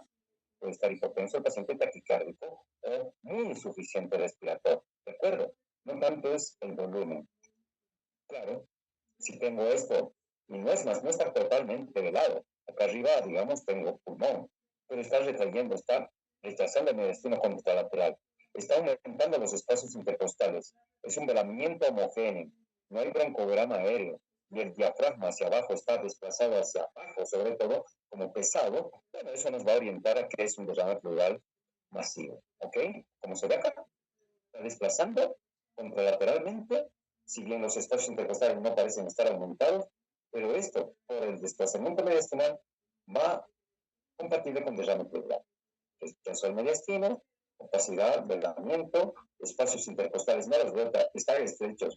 puede estar hipotenso el paciente taquicárdico o muy insuficiente respiratorio. ¿De acuerdo? No tanto es el volumen. Claro, si tengo esto, y no es más, no está totalmente velado. Acá arriba, digamos, tengo pulmón, pero está retrayendo, está rechazando mi destino contralateral. Está aumentando los espacios intercostales. Es un velamiento homogéneo. No hay broncograma aéreo. Y el diafragma hacia abajo está desplazado hacia abajo, sobre todo como pesado. Bueno, eso nos va a orientar a que es un derrame pleural masivo. ¿Ok? Como se ve acá, está desplazando contralateralmente, si bien los espacios intercostales no parecen estar aumentados, pero esto, por el desplazamiento mediastinal, va compatible con derrame pleural. Expresor mediastino, opacidad, velamiento, espacios intercostales, no los veo, están estrechos,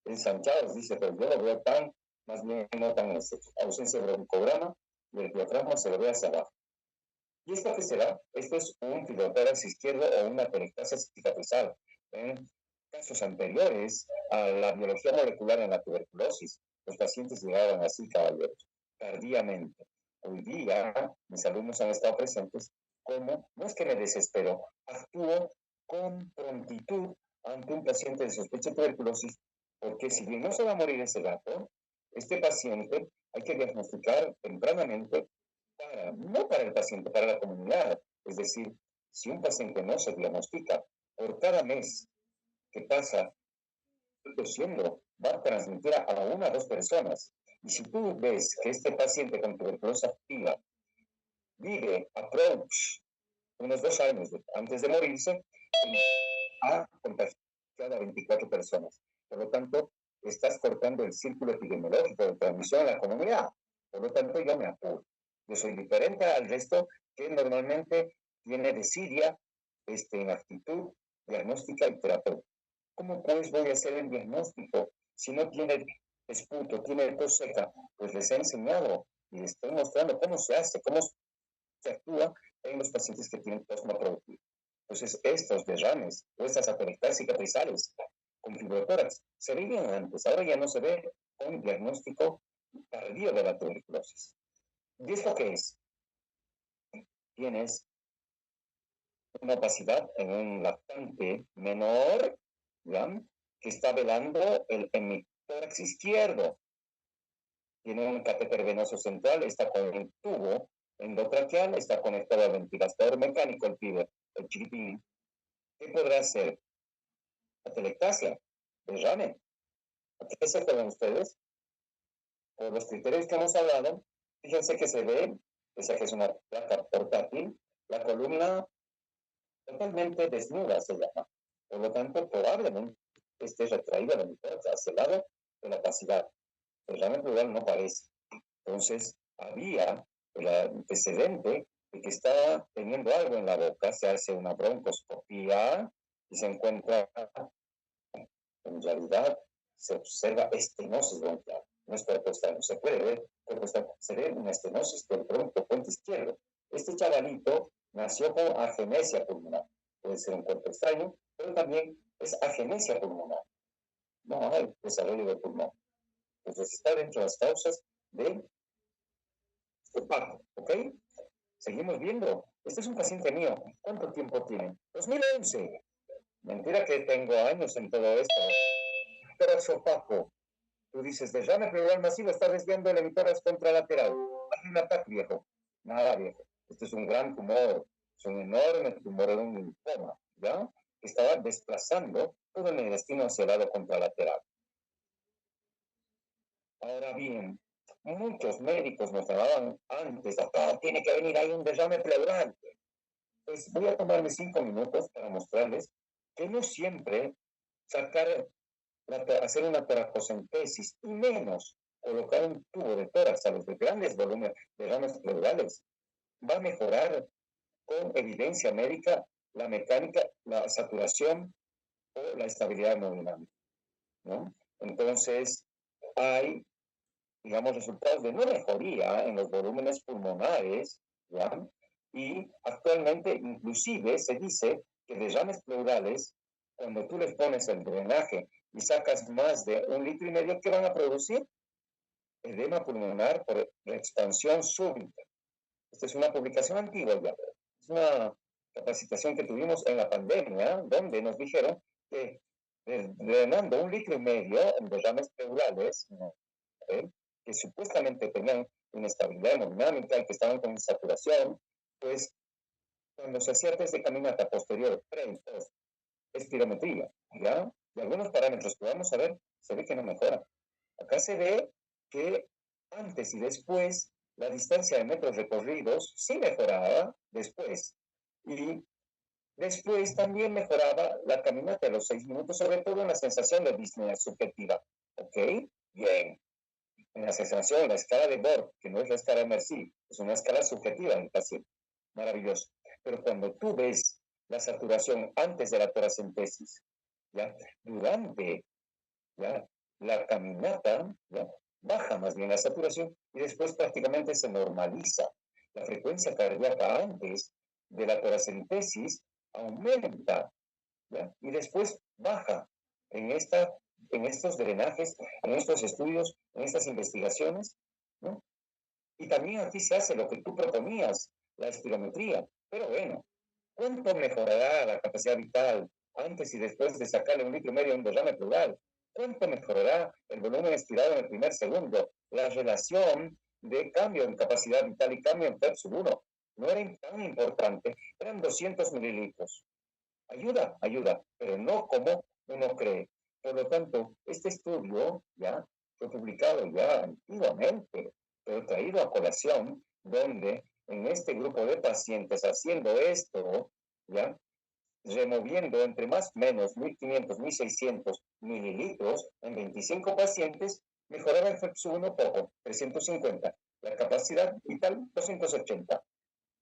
ensanchados, dice, pero yo lo veo tan, más bien no tan estrechos. Ausencia de broncograma y el diafragma se lo ve hacia abajo. ¿Y esto qué será? Esto es un filotórax izquierdo o una atelectasia cicatrizal. En casos anteriores a la biología molecular en la tuberculosis, los pacientes llegaban así, caballeros, tardíamente. Hoy día, mis alumnos han estado presentes como, no es que me desespero, actúo con prontitud ante un paciente de sospecha de tuberculosis, porque si bien no se va a morir ese gato, este paciente hay que diagnosticar tempranamente no para el paciente, para la comunidad. Es decir, si un paciente no se diagnostica, por cada mes que pasa tosiendo, va a transmitir a una o dos personas. Y si tú ves que este paciente con tuberculosis activa vive approach unos 2 años antes de morirse, ha contagiado a 24 personas. Por lo tanto, estás cortando el círculo epidemiológico de transmisión a la comunidad. Por lo tanto, yo me apuro. Yo soy diferente al resto que normalmente tiene desidia, inaptitud diagnóstica y terapéutica. ¿Cómo pues voy a hacer el diagnóstico si no tiene esputo, tiene tos seca? Pues les he enseñado y les estoy mostrando cómo se hace, cómo se actúa en los pacientes que tienen tos no productiva. Entonces, estos derrames o estas atelectasias cicatrizales con fibrotórax se veían antes, ahora ya no se ve con diagnóstico tardío de la tuberculosis. ¿Y esto qué es? Tienes una opacidad en un lactante menor, ¿ya? Que está velando el hemitórax izquierdo. Tiene un catéter venoso central, está con el tubo endotraqueal, está conectado al ventilador mecánico, el pibe, el chiquitín. ¿Qué podrá hacer? Atelectasia, derrame. ¿Qué se acuerdan ustedes? Por los criterios que hemos hablado, fíjense que se ve, esa que es una placa portátil, la columna totalmente desnuda se llama. Por lo tanto, probablemente esté retraída la mitad hacia el lado de la opacidad. El derrame pleural no parece. Entonces, había el antecedente de que estaba teniendo algo en la boca, se hace una broncoscopía y se encuentra, en realidad, se observa estenosis bronquial. No es cuerpo externo, se puede ver cuerpo externo, se ve una estenosis del broncopuente izquierdo. Este chavalito nació con agenesia pulmonar. Puede ser un cuerpo extraño, pero también es agenesia pulmonar. No hay desarrollo de pulmón. Entonces está dentro de las causas de opaco, ¿ok? Seguimos viendo. Este es un paciente mío. ¿Cuánto tiempo tiene? 2011. Mentira que tengo años en todo esto. Pero es opaco. Tú dices, derrame pleural masivo, está desviando el emitórax contralateral. Hay un ataque, viejo. Nada, viejo. Este es un gran tumor. Es un enorme tumor de un linfoma, ¿ya? Que estaba desplazando todo el intestino hacia el lado contralateral. Ahora bien, muchos médicos nos hablaban antes, doctor, tiene que venir ahí un derrame pleural. Pues voy a tomarme 5 minutos para mostrarles que no siempre hacer una toracocentesis y menos colocar un tubo de tórax a los de grandes volúmenes de ramas pleurales va a mejorar con evidencia médica la mecánica, la saturación o la estabilidad hemodinámica, ¿no? Entonces, hay, digamos, resultados de no mejoría en los volúmenes pulmonares, ¿ya? Y actualmente, inclusive, se dice que derrames pleurales, cuando tú les pones el drenaje y sacas más de 1,5 litros, ¿qué van a producir? Edema pulmonar por expansión súbita. Esta es una publicación antigua ya. Es una capacitación que tuvimos en la pandemia, donde nos dijeron que drenando 1,5 litros en derrames pleurales, ¿no? Que supuestamente tenían inestabilidad hemodinámica y que estaban con saturación, pues cuando se hacía test de caminata posterior, pre y post, espirometría, ¿ya? Y algunos parámetros que vamos a ver, se ve que no mejoran. Acá se ve que antes y después la distancia de metros recorridos sí mejoraba después. Y después también mejoraba la caminata de los 6 minutos, sobre todo en la sensación de disnea subjetiva. ¿Ok? Bien. En la sensación, la escala de Borg, que no es la escala de Mercy, es una escala subjetiva del paciente. Maravilloso. Pero cuando tú ves la saturación antes de la toracentesis, ¿ya? Durante, ¿ya? La caminata, ¿ya? Baja más bien la saturación y después prácticamente se normaliza. La frecuencia cardíaca antes de la toracentesis aumenta, ¿ya? Y después baja en, en estos drenajes, en estos estudios, en estas investigaciones, ¿no? Y también aquí se hace lo que tú proponías, la espirometría. Pero bueno, ¿cuánto mejorará la capacidad vital antes y después de sacarle 1,5 litros a un derrame pleural? ¿Cuánto mejorará el volumen expirado en el primer segundo? La relación de cambio en capacidad vital y cambio en PEP sub 1 no era tan importante, eran 200 mililitros. Ayuda, ayuda, pero no como uno cree. Por lo tanto, este estudio ya fue publicado ya antiguamente, pero traído a colación, donde en este grupo de pacientes haciendo esto, ya removiendo entre más o menos 1,500, 1,600 mililitros en 25 pacientes, mejoraba el FEPS1 poco, 350. La capacidad vital, 280.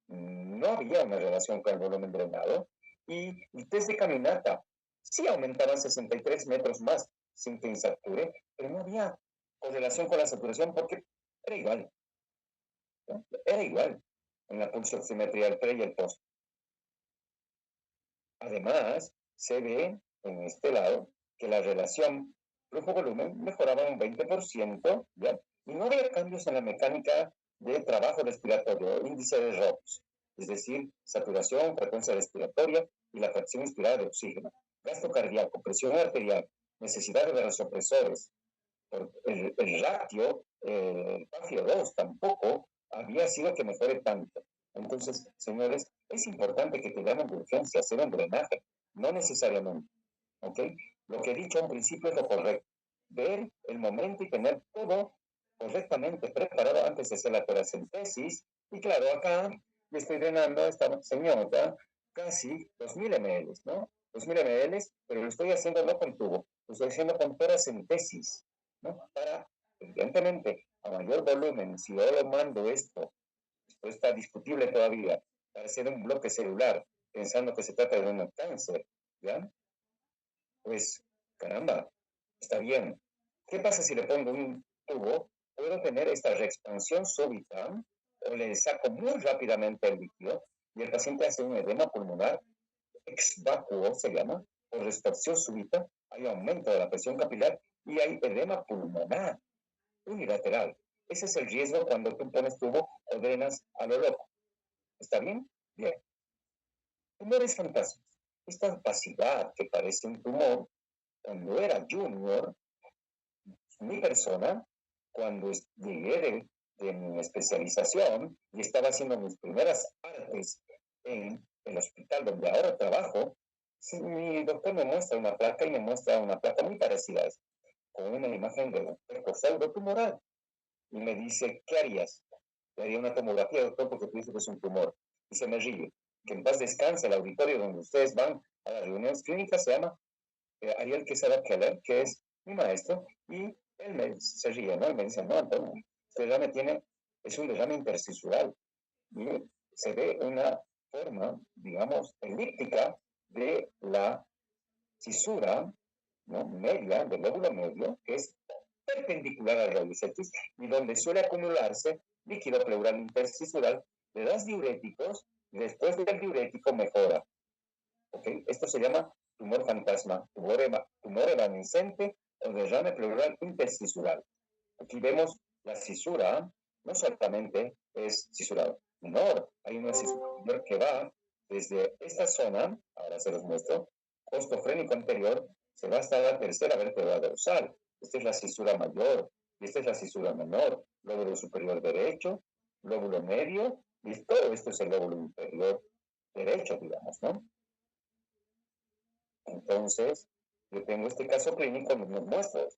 No había una relación con el volumen drenado. Y el test de caminata sí aumentaban 63 metros más sin que insature, pero no había correlación con la saturación porque era igual, ¿no? Era igual en la pulsioximetría del pre y el post. Además, se ve en este lado que la relación flujo-volumen mejoraba un 20%, ¿ya? Y no había cambios en la mecánica de trabajo respiratorio, índice de ROX, es decir, saturación, frecuencia respiratoria y la fracción inspirada de oxígeno, gasto cardíaco, presión arterial, necesidad de vasopresores. El ratio, PAFIO 2 tampoco había sido que mejore tanto. Entonces, señores, es importante que te llamen de urgencia, hacer un drenaje, no necesariamente, ¿ok? Lo que he dicho al principio es lo correcto. Ver el momento y tener todo correctamente preparado antes de hacer la toracentesis. Y claro, acá le estoy drenando a esta señora casi 2,000 ml, ¿no? 2,000 ml, pero lo estoy haciendo no con tubo, lo estoy haciendo con toracentesis, ¿no? Para, evidentemente, a mayor volumen, si yo lo mando esto está discutible todavía, para hacer un bloque celular, pensando que se trata de un cáncer, ¿ya? Pues, caramba, está bien. ¿Qué pasa si le pongo un tubo? Puedo tener esta reexpansión súbita, o le saco muy rápidamente el líquido, y el paciente hace un edema pulmonar, ex vacuo se llama, por expansión súbita, hay aumento de la presión capilar, y hay edema pulmonar unilateral. Ese es el riesgo cuando tú pones tubo o drenas a lo loco. ¿Está bien? Bien. Tumores fantasmas. Esta opacidad que parece un tumor, cuando era junior, mi persona, cuando llegué de mi especialización y estaba haciendo mis primeras artes en el hospital donde ahora trabajo, mi doctor me muestra una placa y me muestra una placa muy parecida a esta, con una imagen de un cuerpo pseudotumoral. Y me dice, ¿qué harías? Le haría una tomografía, doctor, porque pienso que es un tumor. Y se me ríe. Que en paz descanse el auditorio donde ustedes van a las reuniones clínicas, se llama Ariel Quesada Keller, que es mi maestro, y él se ríe, ¿no? Y me dice, no, Antonio, este derrame es un derrame intersticial. Y se ve una forma, digamos, elíptica de la cisura, ¿no? Media, del lóbulo medio, que es perpendicular al radioceptis y donde suele acumularse líquido pleural intersticial, le das diuréticos y después del diurético mejora. ¿Okay? Esto se llama tumor fantasma, tumor evanescente o derrame pleural intersticial. Aquí vemos la cisura, no solamente es cisura menor, hay una cisura menor que va Desde esta zona, ahora se los muestro, costofrénico anterior, se va hasta la tercera vértebra dorsal. Esta es la cisura mayor, y esta es la cisura menor, lóbulo superior derecho, lóbulo medio, y todo esto es el lóbulo inferior derecho, digamos, ¿no? Entonces, yo tengo este caso clínico, nos muestro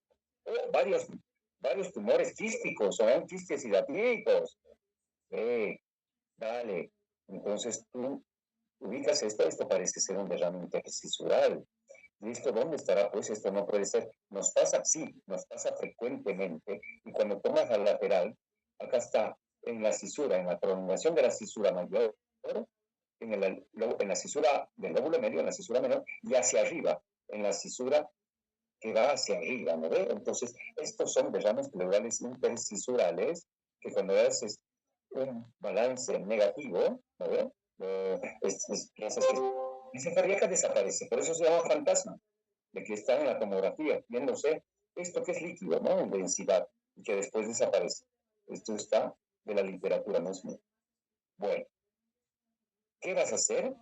varios tumores quísticos, son quistes hidatídicos. Dale. Entonces tú ubicas esto parece ser un derrame intercisural. ¿Y esto dónde estará? Pues esto no puede ser. Nos pasa, sí, nos pasa frecuentemente. Y cuando tomas al lateral, acá está, en la cisura, en la prolongación de la cisura mayor, en la cisura del lóbulo medio, en la cisura menor, y hacia arriba, en la cisura que va hacia arriba, ¿no ve? Entonces, estos son derrames pleurales intercisurales que cuando haces un balance negativo, ¿no ve? Piensas que esa cardíaca desaparece, por eso se llama fantasma, de que está en la tomografía, viéndose esto que es líquido, ¿no? En densidad, y que después desaparece. Esto está de la literatura, no es mío. Bueno, ¿qué vas a hacer?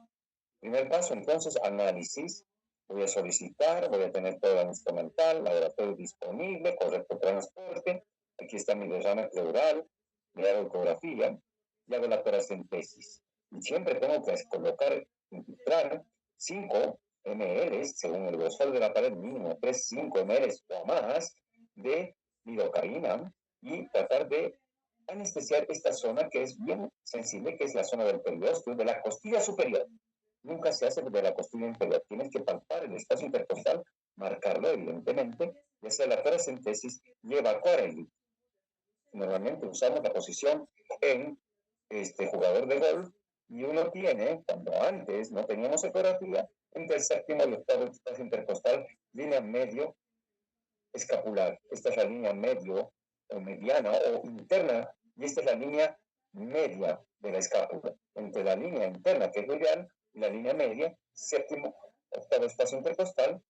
Primer paso, entonces, análisis. Voy a solicitar, voy a tener todo el instrumental, laboratorio disponible, correcto transporte. Aquí está mi derrame pleural, le hago ecografía y hago la toracentesis. Y siempre tengo que colocar, infiltrar 5 ml, según el grosor de la pared, mínimo 3, 5 ml o más de lidocaína y tratar de anestesiar esta zona que es bien sensible, que es la zona del periósteo, de la costilla superior. Nunca se hace de la costilla inferior. Tienes que palpar el espacio intercostal, marcarlo, evidentemente, y hacer la paracentesis y evacuar el líquido. Normalmente usamos la posición en jugador de golf y uno tiene, cuando antes no teníamos ecografía, entre el séptimo y octavo espacio intercostal, línea medio escapular. Esta es la línea medio o mediana o interna y esta es la línea media de la escápula. Entre la línea interna, que es lo ideal, y la línea media, séptimo, octavo espacio intercostal,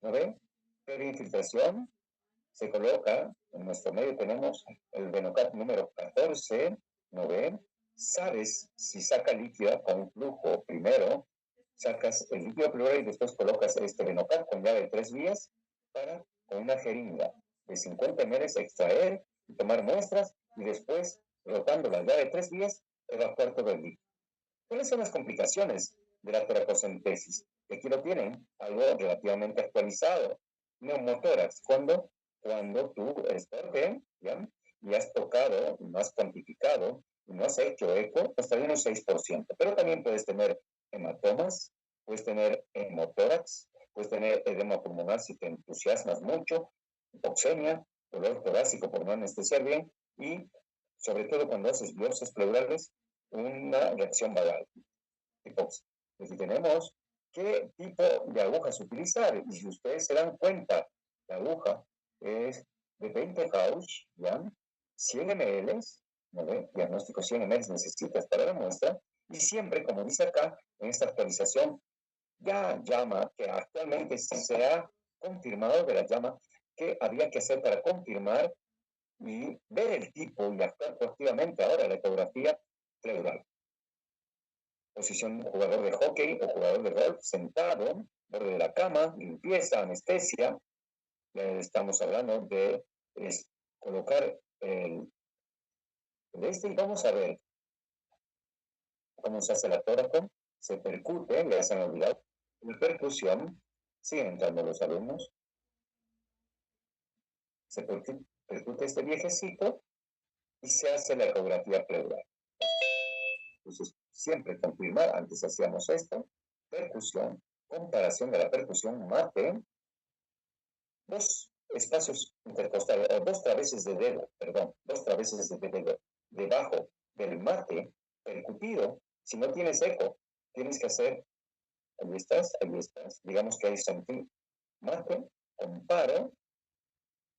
¿no ven? Preinfiltración, se coloca, en nuestro medio tenemos el Venocat número 14, ¿no ven? Sabes si saca líquido con flujo primero, sacas el líquido pleural y después colocas este Venocat con llave de 3 vías para con una jeringa de 50 ml extraer y tomar muestras y después, rotando la llave de 3 vías, evacuar todo el líquido. ¿Cuáles son las complicaciones de la toracocentesis? Aquí lo tienen, algo relativamente actualizado. Neumotórax, cuando tú eres torpe, ¿ya? Y has tocado, no has cuantificado, y no has hecho eco, hasta de un 6%. Pero también puedes tener hematomas, puedes tener hemotórax, puedes tener edema pulmonar si te entusiasmas mucho, hipoxemia, dolor torácico por no anestesiar bien, y sobre todo cuando haces biopsias pleurales, una reacción vagal, hipoxia. Entonces tenemos qué tipo de agujas utilizar. Y si ustedes se dan cuenta, la aguja es de 20 Gauss, ¿ya? 100 ml, ¿no ve? Diagnóstico 100 ml necesitas para la muestra. Y siempre, como dice acá, en esta actualización, ya llama, que actualmente se ha confirmado de la llama, que había que hacer para confirmar y ver el tipo y actuar proactivamente ahora la ecografía pleural. Posición jugador de hockey o jugador de golf, sentado, borde de la cama, limpieza, anestesia. Estamos hablando de colocar y vamos a ver cómo se hace la tóraco, se percute, ya se han olvidado, la percusión, siguen entrando los alumnos, se percute este viejecito y se hace la ecografía pleural. Entonces, siempre confirmar, antes hacíamos esto, percusión, comparación de la percusión, mate, dos espacios intercostales, o dos traveses de dedo, perdón, dos traveses de dedo debajo del mate percutido. Si no tienes eco, tienes que hacer, ahí estás, digamos que hay mate, comparo,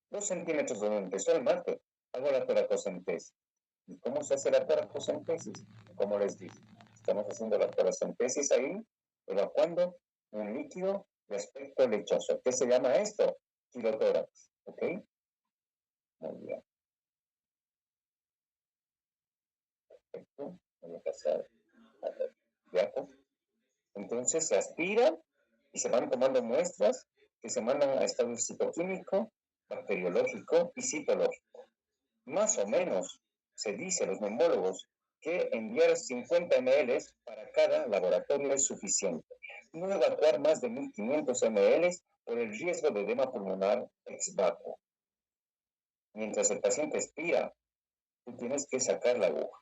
2 centímetros donde empezó el mate, hago la toracocentesis. ¿Y cómo se hace la toracocentesis? Como les dije, estamos haciendo la toracentesis ahí, evacuando un líquido de aspecto lechoso. ¿Qué se llama esto? Girotórax, ¿ok? Muy bien. Perfecto. Voy a pasar a ver. ¿Ya? Entonces se aspira y se van tomando muestras que se mandan a estado citoquímico, bacteriológico y citológico. Más o menos se dice a los neumólogos que enviar 50 ml para cada laboratorio es suficiente. No evacuar más de 1500 ml por el riesgo de edema pulmonar ex vacuo. Mientras el paciente expira, tú tienes que sacar la aguja.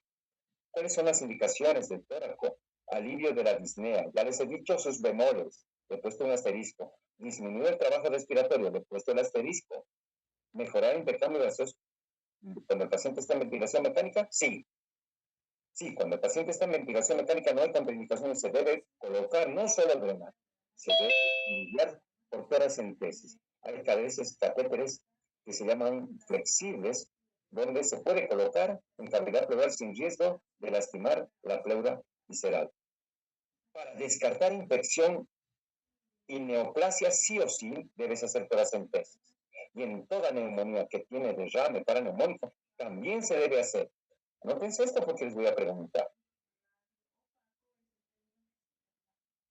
¿Cuáles son las indicaciones del tóraco? Alivio de la disnea. Ya les he dicho sus bemoles. Le he puesto un asterisco. Disminuir el trabajo respiratorio. Le he puesto el asterisco. Mejorar el intercambio gaseoso. Cuando el paciente está en ventilación mecánica, sí. Sí, cuando el paciente está en ventilación mecánica no hay contraindicaciones. Se debe colocar no solo drenar. Se debe limpiar por paracentesis. Hay catéteres que se llaman flexibles, donde se puede colocar en cavidad pleural sin riesgo de lastimar la pleura visceral. Para descartar infección y neoplasia, sí o sí debes hacer paracentesis. Y en toda neumonía que tiene derrame paraneumónico, también se debe hacer. Nótense esto porque les voy a preguntar.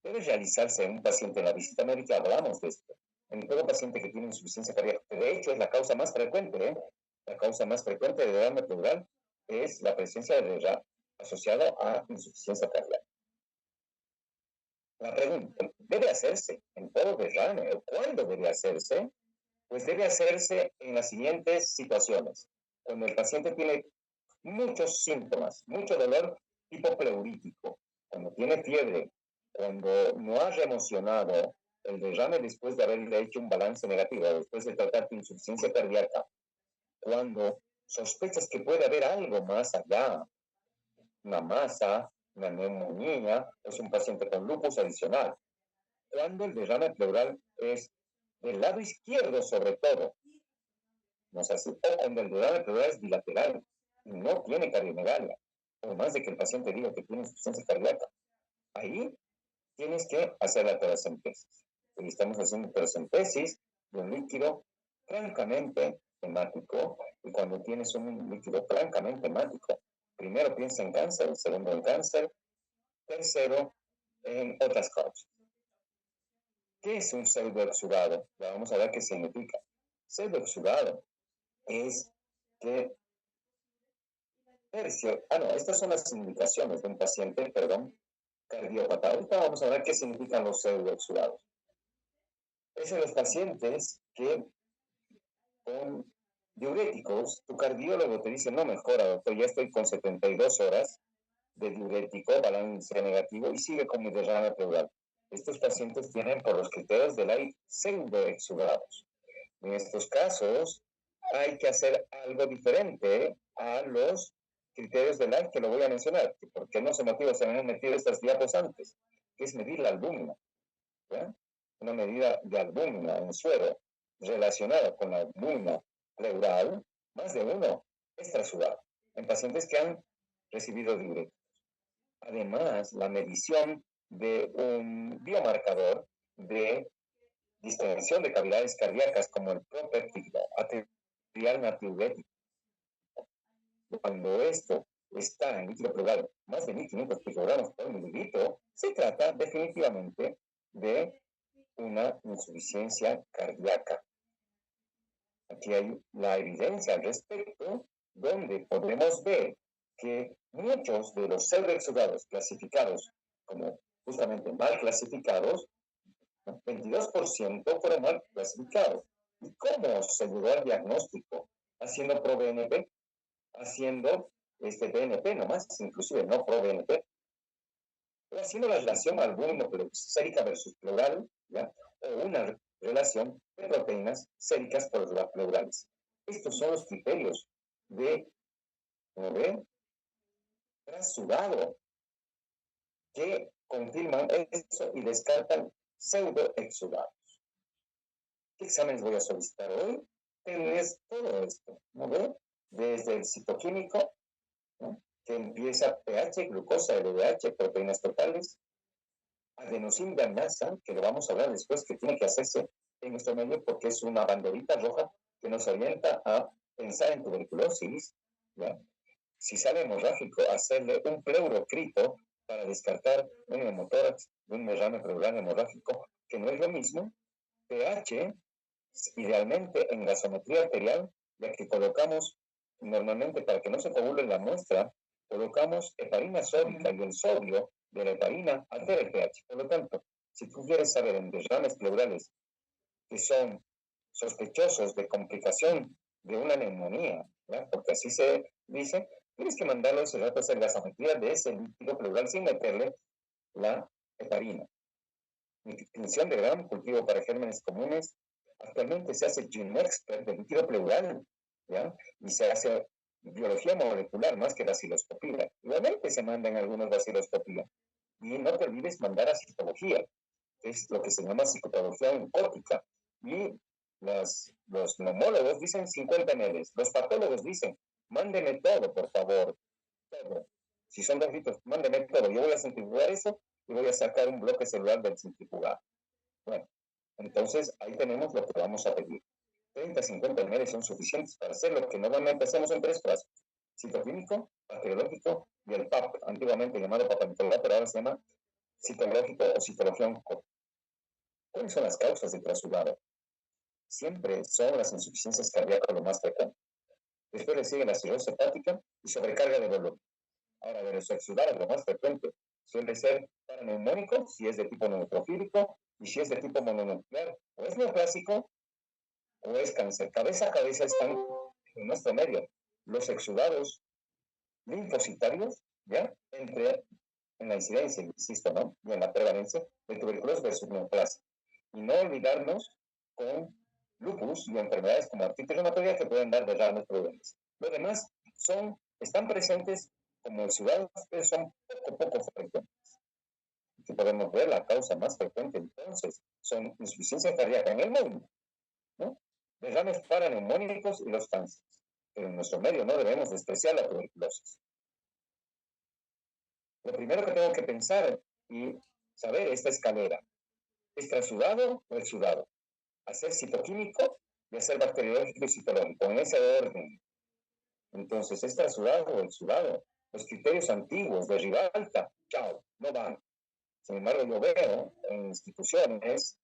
Debe realizarse en un paciente en la visita médica, hablamos de esto. En todo paciente que tiene insuficiencia cardíaca, que de hecho es la causa más frecuente, la causa más frecuente de derrame pleural es la presencia de derrame asociado a insuficiencia cardíaca. La pregunta, ¿debe hacerse en todo derrame? ¿Cuándo debe hacerse? Pues debe hacerse en las siguientes situaciones. Cuando el paciente tiene muchos síntomas, mucho dolor hipopleúrico, cuando tiene fiebre, cuando no ha remocionado el derrame después de haberle hecho un balance negativo, después de tratar tu insuficiencia cardíaca, cuando sospechas que puede haber algo más allá, una masa, una neumonía, es un paciente con lupus adicional, cuando el derrame pleural es del lado izquierdo sobre todo, no es así, o cuando el derrame pleural es bilateral y no tiene cardiomegalia, por más de que el paciente diga que tiene insuficiencia cardíaca, ahí tienes que hacer la paracentesis. Y estamos haciendo paracentesis de un líquido francamente hemático, y cuando tienes un líquido francamente hemático, primero piensa en cáncer, segundo en cáncer, tercero en otras causas. ¿Qué es un pseudoexudado? Ya vamos a ver qué significa. Pseudoexudado es que estas son las indicaciones de un paciente, cardiópata. Ahorita vamos a ver qué significan los pseudoexudados. Es en los pacientes que con diuréticos, tu cardiólogo te dice, no mejora, doctor, ya estoy con 72 horas de diurético, balance negativo, y sigue con mi derrame pleural. Estos pacientes tienen, por los criterios de Light, pseudoexudados. En estos casos, hay que hacer algo diferente a los criterios de Light que lo voy a mencionar. ¿Por qué no se motiva? Se me han metido estas diapos antes, que es medir la albúmina. ¿Ya? Una medida de albúmina en suero relacionada con la albúmina pleural, más de uno es trasudado en pacientes que han recibido diuréticos. Además, la medición de un biomarcador de distensión de cavidades cardíacas como el propéptido arterial natriurético. Cuando esto está en líquido pleural más de 1500 picogramos por mililitro, se trata definitivamente de una insuficiencia cardíaca. Aquí hay la evidencia al respecto, donde podemos ver que muchos de los pseudoexudados clasificados como justamente mal clasificados, 22% fueron mal clasificados. ¿Y cómo se llegó al diagnóstico? Haciendo pro-BNP, haciendo BNP nomás, inclusive no pro-BNP, pero haciendo la relación albúmino sérica versus pleural, ¿ya? O una relación de proteínas séricas por las pleurales. Estos son los criterios de, como ven, trasudado, que confirman eso y descartan pseudoexudados. ¿Qué exámenes voy a solicitar hoy? Tienes todo esto, ¿no ven? Desde el citoquímico, ¿no? Que empieza pH, glucosa, LDH, proteínas totales, adenosín deamasa, que lo vamos a hablar después, que tiene que hacerse en nuestro medio porque es una banderita roja que nos orienta a pensar en tuberculosis, ¿ya? Si sale hemorrágico, hacerle un pleurocrito para descartar un neumotórax de un derrame pleural hemorrágico, que no es lo mismo, pH, idealmente en gasometría arterial, ya que colocamos normalmente para que no se coagule la muestra, colocamos heparina sódica y el sodio de la heparina altera el pH. Por lo tanto, si tú quieres saber en derrames pleurales que son sospechosos de complicación de una neumonía, ¿ya? Porque así se dice, tienes que mandarlo ese rato a hacer gasometría de ese líquido pleural sin meterle la heparina. Distinción de gran cultivo para gérmenes comunes. Actualmente se hace GeneXpert de líquido pleural, ¿ya? Y se hace biología molecular más que vaciloscopía. Igualmente se mandan algunos vaciloscopía. Y no te olvides mandar a citología, que es lo que se llama psicopatología oncótica. Y los neumólogos dicen 50 ml. Los patólogos dicen, mándeme todo, por favor. Todo. Si son 2 litros, mándeme todo. Yo voy a centrifugar eso y voy a sacar un bloque celular del centrifugado. Bueno, entonces ahí tenemos lo que vamos a pedir. 30, 50 ml son suficientes para hacer lo que normalmente hacemos en 3 frascos. Citoclínico, bacteriológico y el PAP, antiguamente llamado papanicolau, pero ahora se llama citológico o citología oncótica. ¿Cuáles son las causas del trasudado? Siempre son las insuficiencias cardíacas lo más frecuente. Después le sigue la cirrosis hepática y sobrecarga de volumen. Ahora, de los exudados, lo más frecuente suele ser paraneumónico, si es de tipo neutrofílico, y si es de tipo mononuclear, o es neoplásico o es cáncer. Cabeza a cabeza están en nuestro medio los exudados linfocitarios, ¿ya? En la incidencia, insisto, ¿no? Y en la prevalencia de tuberculosis versus neoplasia. Y no olvidarnos con lupus y enfermedades como artritis reumatoidea que pueden dar derrames pleurais. Lo demás están presentes como exudados, pero son poco frecuentes. Si podemos ver, la causa más frecuente entonces son insuficiencia cardíaca en el mundo, ¿no? Derrames paraneumónicos y los cánceres. Pero en nuestro medio no debemos despreciar la tuberculosis. Lo primero que tengo que pensar y saber esta escalera. ¿Es trasudado o exudado? Hacer citoquímico y hacer bacteriológico y citológico, en ese orden. Entonces, ¿es trasudado o exudado? Los criterios antiguos de Ribalta, chao, no van. Sin embargo, yo veo en instituciones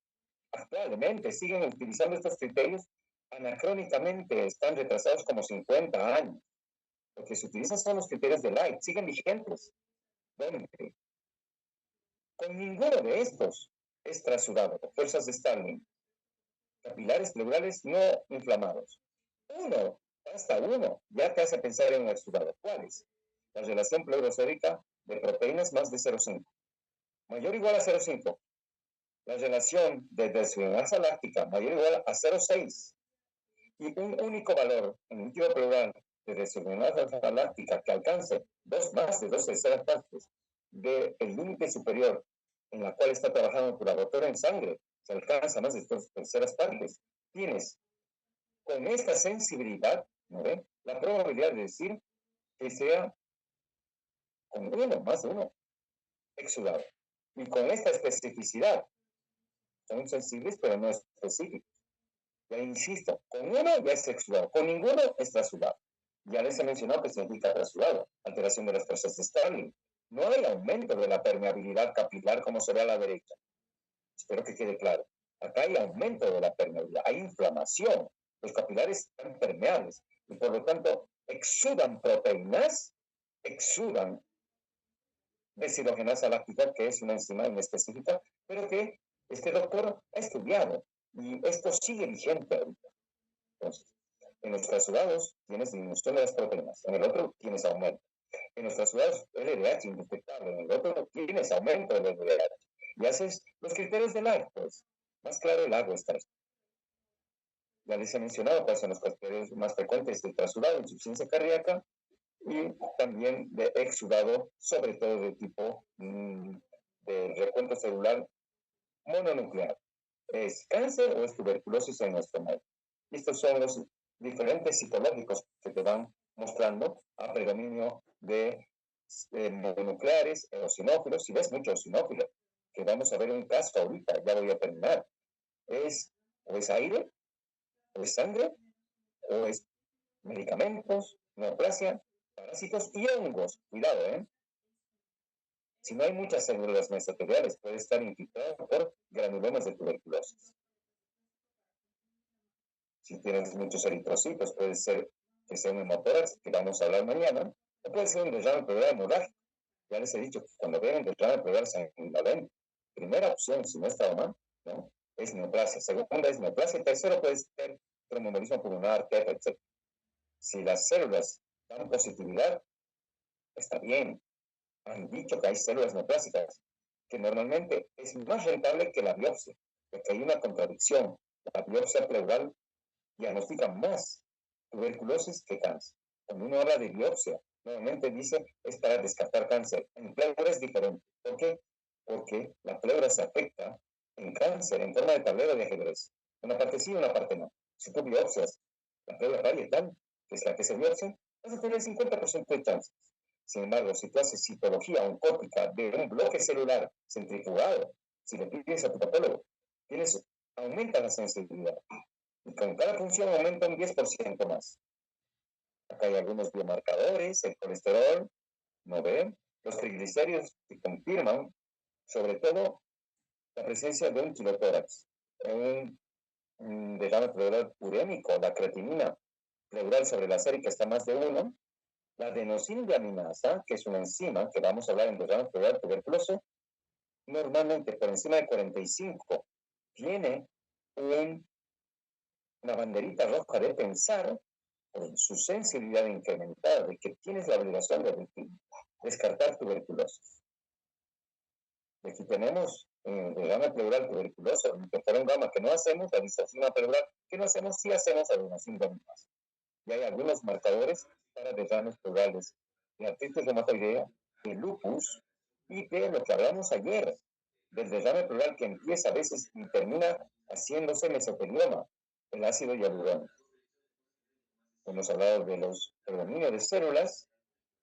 actualmente siguen utilizando estos criterios anacrónicamente, están retrasados como 50 años. Lo que se utilizan son los criterios de Light, siguen vigentes. ¿Dónde? Con ninguno de estos es trasudado. Fuerzas de Stalin. Capilares pleurales no inflamados. Hasta uno, ya te hace pensar en un exudado. ¿Cuáles? La relación pleurosérica de proteínas más de 0,5. Mayor o igual a 0,5. La relación de desfibrinasa láctica mayor o igual a 0,6. Y un único valor en líquido pleural de desfibrinasa láctica que alcance más de 2 terceras partes del límite superior en la cual está trabajando tu laboratorio en sangre, se alcanza más de 2 terceras partes. Tienes con esta sensibilidad, ¿no ven? La probabilidad de decir que sea con más de uno, exudado. Y con esta especificidad, son sensibles pero no específicos. Ya insisto, con uno ya es exudado, con ninguno es trasudado. Ya les he mencionado que significa trasudado, alteración de las fuerzas de Stalin. No hay aumento de la permeabilidad capilar como se ve a la derecha. Espero que quede claro. Acá hay aumento de la permeabilidad, hay inflamación. Los capilares están permeables y por lo tanto exudan proteínas, exudan deshidrogenasa láctica, que es una enzima inespecífica, pero que este doctor ha estudiado y esto sigue vigente ahorita. Entonces, en los trasudados tienes disminución de las proteínas, en el otro tienes aumento. En los trasudados LDH indetectable, en el otro tienes aumento del LDH. Y haces los criterios del AG, pues más claro el agua está. Ya les he mencionado cuáles son los criterios más frecuentes del trasudado, insuficiencia cardíaca y también de exudado, sobre todo de tipo de recuento celular mononuclear. ¿Es cáncer o es tuberculosis en nuestro medio? Estos son los diferentes psicológicos que te van mostrando a predominio de mononucleares, eosinófilos. Si ves mucho eosinófilo, que vamos a ver un caso ahorita, ya voy a terminar. O es aire, o es sangre, o es medicamentos, neoplasia, parásitos y hongos. Cuidado, ¿eh? Si no hay muchas células mesoteliales, puede estar infiltrado por granulomas de tuberculosis. Si tienes muchos eritrocitos, puede ser que sea un hemotórax, que vamos a hablar mañana, o puede ser un derrame pleural hemorrágico. Ya les he dicho que cuando vean derrame pleural sanguinolento, primera opción, si no está mal, ¿no? Es neoplasia. Segunda es neoplasia. Tercero puede ser tromboembolismo pulmonar, TEP, etc. Si las células dan positividad, está bien. Han dicho que hay células neoplásicas, que normalmente es más rentable que la biopsia, porque hay una contradicción. La biopsia pleural diagnostica más tuberculosis que cáncer. Cuando uno habla de biopsia, normalmente dice es para descartar cáncer. En pleura es diferente. ¿Por qué? Porque la pleura se afecta en cáncer en forma de tablero de ajedrez. Una parte sí, una parte no. Si tú biopsias la pleura parietal, que es la que se biopsia, vas a tener el 50% de chances. Sin embargo, si tú haces citología oncótica de un bloque celular centrifugado, si le pides a tu patólogo, aumenta la sensibilidad. Y con cada función aumenta un 10% más. Acá hay algunos biomarcadores, el colesterol, ¿no ven? Los triglicéridos que confirman, sobre todo, la presencia de un kilotórax, un derrame pleural urémico, la creatinina pleural sobre la sérica está más de 1, la adenosina que es una enzima que vamos a hablar en derrame pleural tuberculoso, normalmente por encima de 45 tiene una banderita roja de pensar por su sensibilidad incrementada, de que tienes la obligación de descartar tuberculosis. Aquí tenemos derrame pleural tuberculoso, interferón gamma que no hacemos, la disociación pleural que no hacemos, sí hacemos adenosina dominasa. Y hay algunos marcadores para derrames pleurales de artritis reumatoidea, de lupus y de lo que hablamos ayer, del derrame pleural que empieza a veces y termina haciéndose mesotelioma, el ácido hialurónico. Hemos hablado de los predominios de células,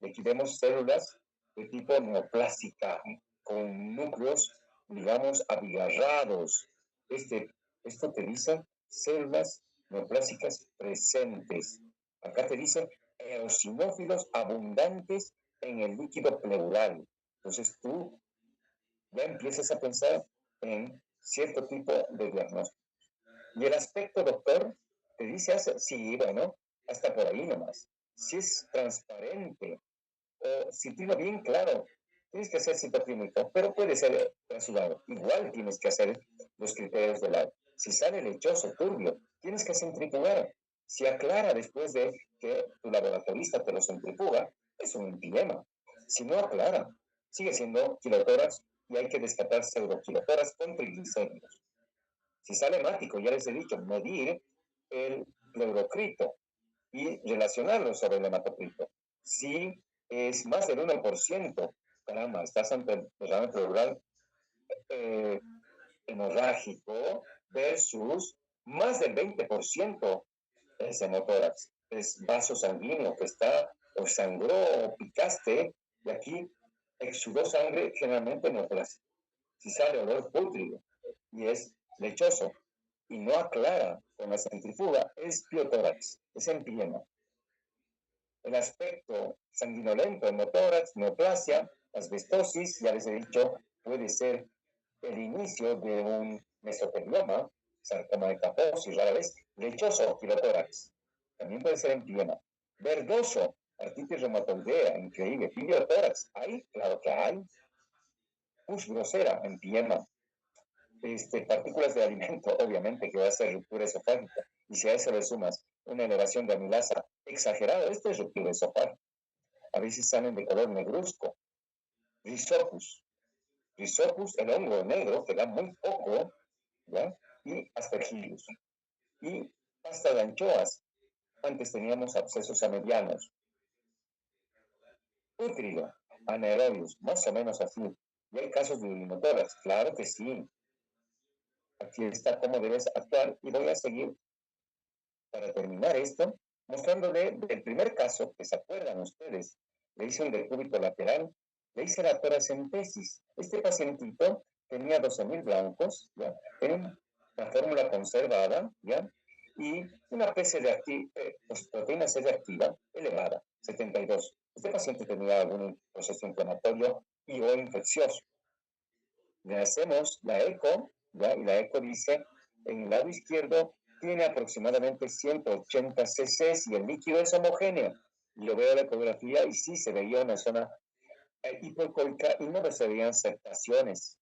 y aquí vemos células de tipo neoplásica, con núcleos, digamos, abigarrados. Esto te dice células neoplásicas presentes. Acá te dice eosinófilos abundantes en el líquido pleural. Entonces tú ya empiezas a pensar en cierto tipo de diagnóstico. Y el aspecto, doctor, te dice, sí, bueno, hasta por ahí nomás. Si es transparente o si tiene bien claro, tienes que hacer citoclínico, pero puede ser rasurado. Igual tienes que hacer los criterios del lado. Si sale lechoso, turbio, tienes que centrifugar. Si aclara después de que tu laboratorista te lo centrifuga, es un dilema. Si no aclara, sigue siendo kilotórax y hay que descartar pseudokilotórax con triglicéridos. Si sale hemático, ya les he dicho, medir el pleurocrito y relacionarlo sobre el hematocrito. Si es más del 1%, caramba, estás ante el derrame pleural hemorrágico versus más del 20% es hemotórax, es vaso sanguíneo que está o sangró o picaste y aquí exudó sangre generalmente neoplásica. Si sale olor pútrido y es lechoso y no aclara con la centrifuga, es piotórax, es empiema. El aspecto sanguinolento, hemotórax, neoplasia, asbestosis, ya les he dicho, puede ser el inicio de un mesotelioma, sarcoma de Kaposi, rara vez, lechoso, pilotórax. También puede ser empiema. Verdoso, artritis reumatoidea, increíble. Piliotórax, ¿hay? Claro que hay. Pus grosera, empiema. Partículas de alimento, obviamente, que va a ser ruptura esofágica. Y si a eso le sumas una elevación de amilasa exagerada, esto es ruptura esofágica. A veces salen de color negruzco. Rhizopus, el hongo negro, que da muy poco, ¿ya? Y aspergillus. Y pasta de anchoas. Antes teníamos abscesos amedianos. Pútrido, anaerobios, más o menos así. Y hay casos de urinotórax, claro que sí. Aquí está cómo debes actuar y voy a seguir para terminar esto, mostrándole el primer caso, que se acuerdan ustedes, le hice un decúbito lateral, le hice la toracentesis. Este pacientito tenía 12.000 blancos, ¿ya? En la fórmula conservada, ¿ya? Y una proteína C reactiva elevada, 72. Este paciente tenía algún proceso inflamatorio y o infeccioso. Le hacemos la eco, ¿ya? Y la eco dice, en el lado izquierdo tiene aproximadamente 180 cc y el líquido es homogéneo. Y yo veo la ecografía y sí se veía una zona hipocoica y no se veían septaciones.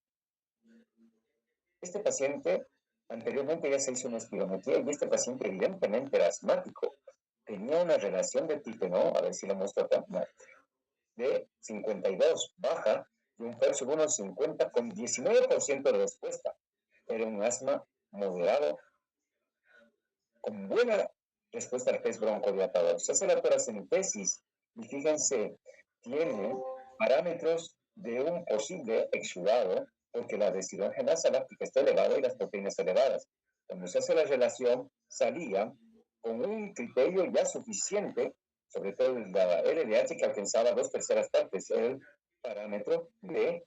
Este paciente anteriormente ya se hizo una espirometría y este paciente evidentemente era asmático. Tenía una relación de tipeno, a ver si lo muestro acá, de 52, baja, y un Ferso 1,50 con 19% de respuesta. Era un asma moderado con buena respuesta al test broncodilatador. Se hace la toracentesis y fíjense, tiene parámetros de un posible exudado porque la deshidrogenasa láctica está elevada y las proteínas elevadas. Cuando se hace la relación, salía con un criterio ya suficiente, sobre todo la LDH que alcanzaba 2/3 partes, el parámetro de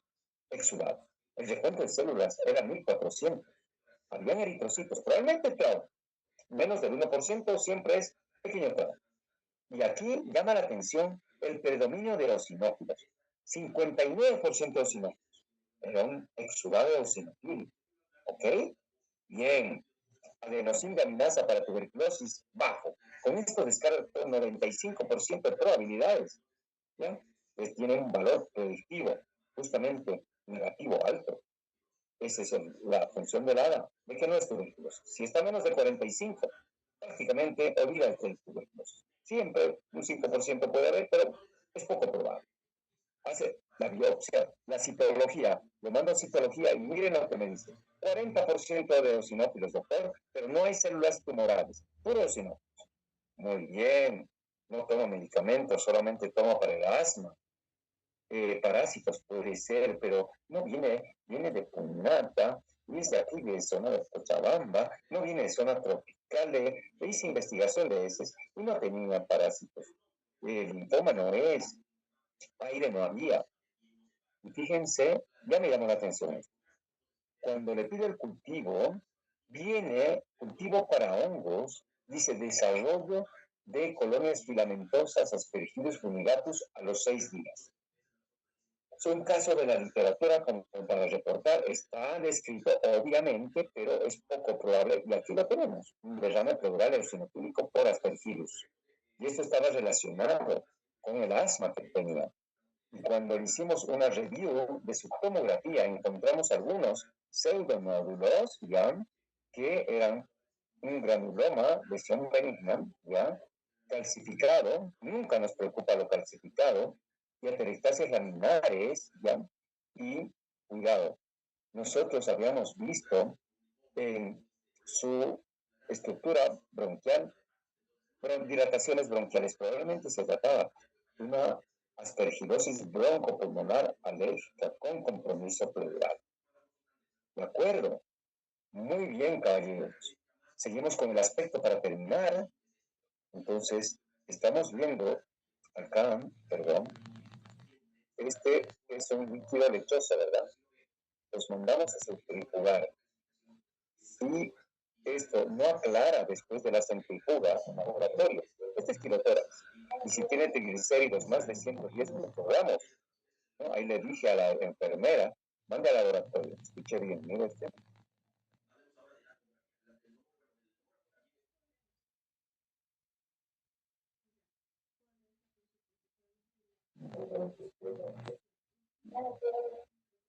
exudado. El recuento de células era 1400. Habían eritrocitos, probablemente trauma. Menos del 1% siempre es pequeño trauma. Y aquí llama la atención el predominio de eosinófilos. 59% de eosinófilos. Era un exudado de eosinófilo. ¿Ok? Bien. Adenosina de aminasa para tuberculosis, bajo. Con esto descarta un 95% de probabilidades. ¿Ya? Pues tiene un valor predictivo, justamente negativo alto. Esa es la función del ADA, de que no es tuberculosis. Si está menos de 45, prácticamente olvida el tuberculosis. Siempre un 5% puede haber, pero es poco probable. Hace la biopsia, la citología, le mando a citología y miren lo que me dice. 40% de eosinófilos, doctor, pero no hay células tumorales, puro eosinófilos. Muy bien, no tomo medicamentos, solamente tomo para el asma. Parásitos puede ser, pero no viene de Punata, es de aquí de zona de Cochabamba, no viene de zona tropical, hice investigación de esas y no tenía parásitos. El linfoma no es, aire no había. Y fíjense, ya me llamó la atención esto. Cuando le pido el cultivo, viene cultivo para hongos, dice desarrollo de colonias filamentosas Aspergillus fumigatus a los 6 días. Es un caso de la literatura como para reportar, está descrito obviamente, pero es poco probable, y aquí lo tenemos, un derrame pleural eosinofílico por Aspergillus. Y esto estaba relacionado con el asma que tenía. Y cuando hicimos una review de su tomografía, encontramos algunos pseudomódulos, ¿ya? Que eran un granuloma de Sion benigna, ¿ya? Calcificado, nunca nos preocupa lo calcificado, y atelectasias laminares, ¿ya? Y, cuidado, nosotros habíamos visto en su estructura bronquial, dilataciones bronquiales, probablemente se trataba de una aspergilosis broncopulmonar alérgica con compromiso pleural. ¿De acuerdo? Muy bien, caballeros. Seguimos con el aspecto para terminar. Entonces, estamos viendo acá, perdón, este es un líquido lechoso, ¿verdad? Los mandamos a centrifugar. Si esto no aclara después de la centrifuga en laboratorio, este es kilotórax. Y si tiene triglicéridos más de 110 microgramos, ¿no? Ahí le dije a la enfermera, manda al laboratorio. Escuche bien, mire este.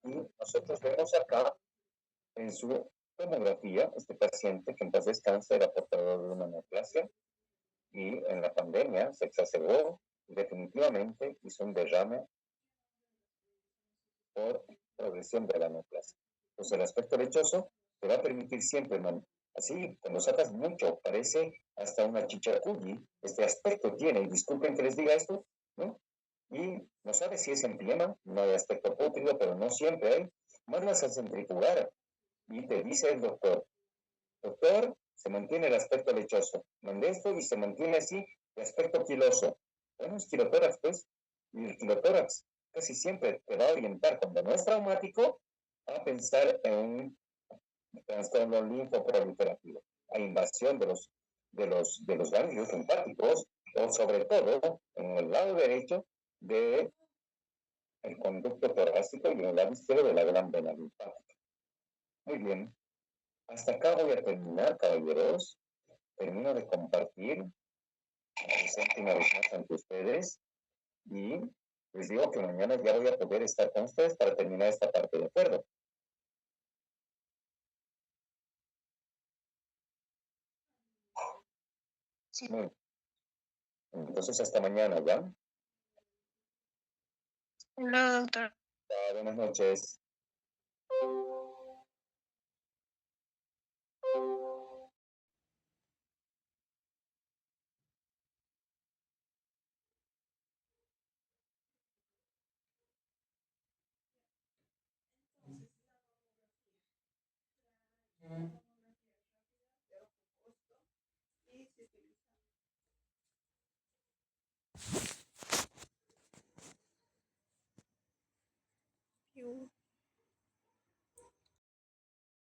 Y nosotros vemos acá en su tomografía, este paciente que en paz descanse era portador de una neoplasia y en la pandemia se exacerbó y definitivamente hizo un derrame por progresión de la neoplasia. Entonces el aspecto lechoso te va a permitir siempre, así, cuando sacas mucho, parece hasta una chichacuyi, este aspecto tiene, y disculpen que les diga esto, ¿no? Y no sabes si es empiema, no hay aspecto pútrido, pero no siempre hay. Mandas a centrifugar y te dice el doctor, se mantiene el aspecto lechoso. Mandé esto y se mantiene así el aspecto quiloso. Bueno, es quilotórax, pues. Y el quilotórax casi siempre te va a orientar, cuando no es traumático, a pensar en un trastorno linfoproliferativo, a invasión de los ganglios linfáticos, o sobre todo, en el lado derecho, de el conducto torácico y el lado izquierdo de la gran vena linfática. Muy bien. Hasta acá voy a terminar, caballeros. Termino de compartir. Me presento una vez más ante ustedes. Y les digo que mañana ya voy a poder estar con ustedes para terminar esta parte, ¿de acuerdo? Sí. Muy bien. Entonces, hasta mañana, ¿ya? No, doctor. Buenas noches.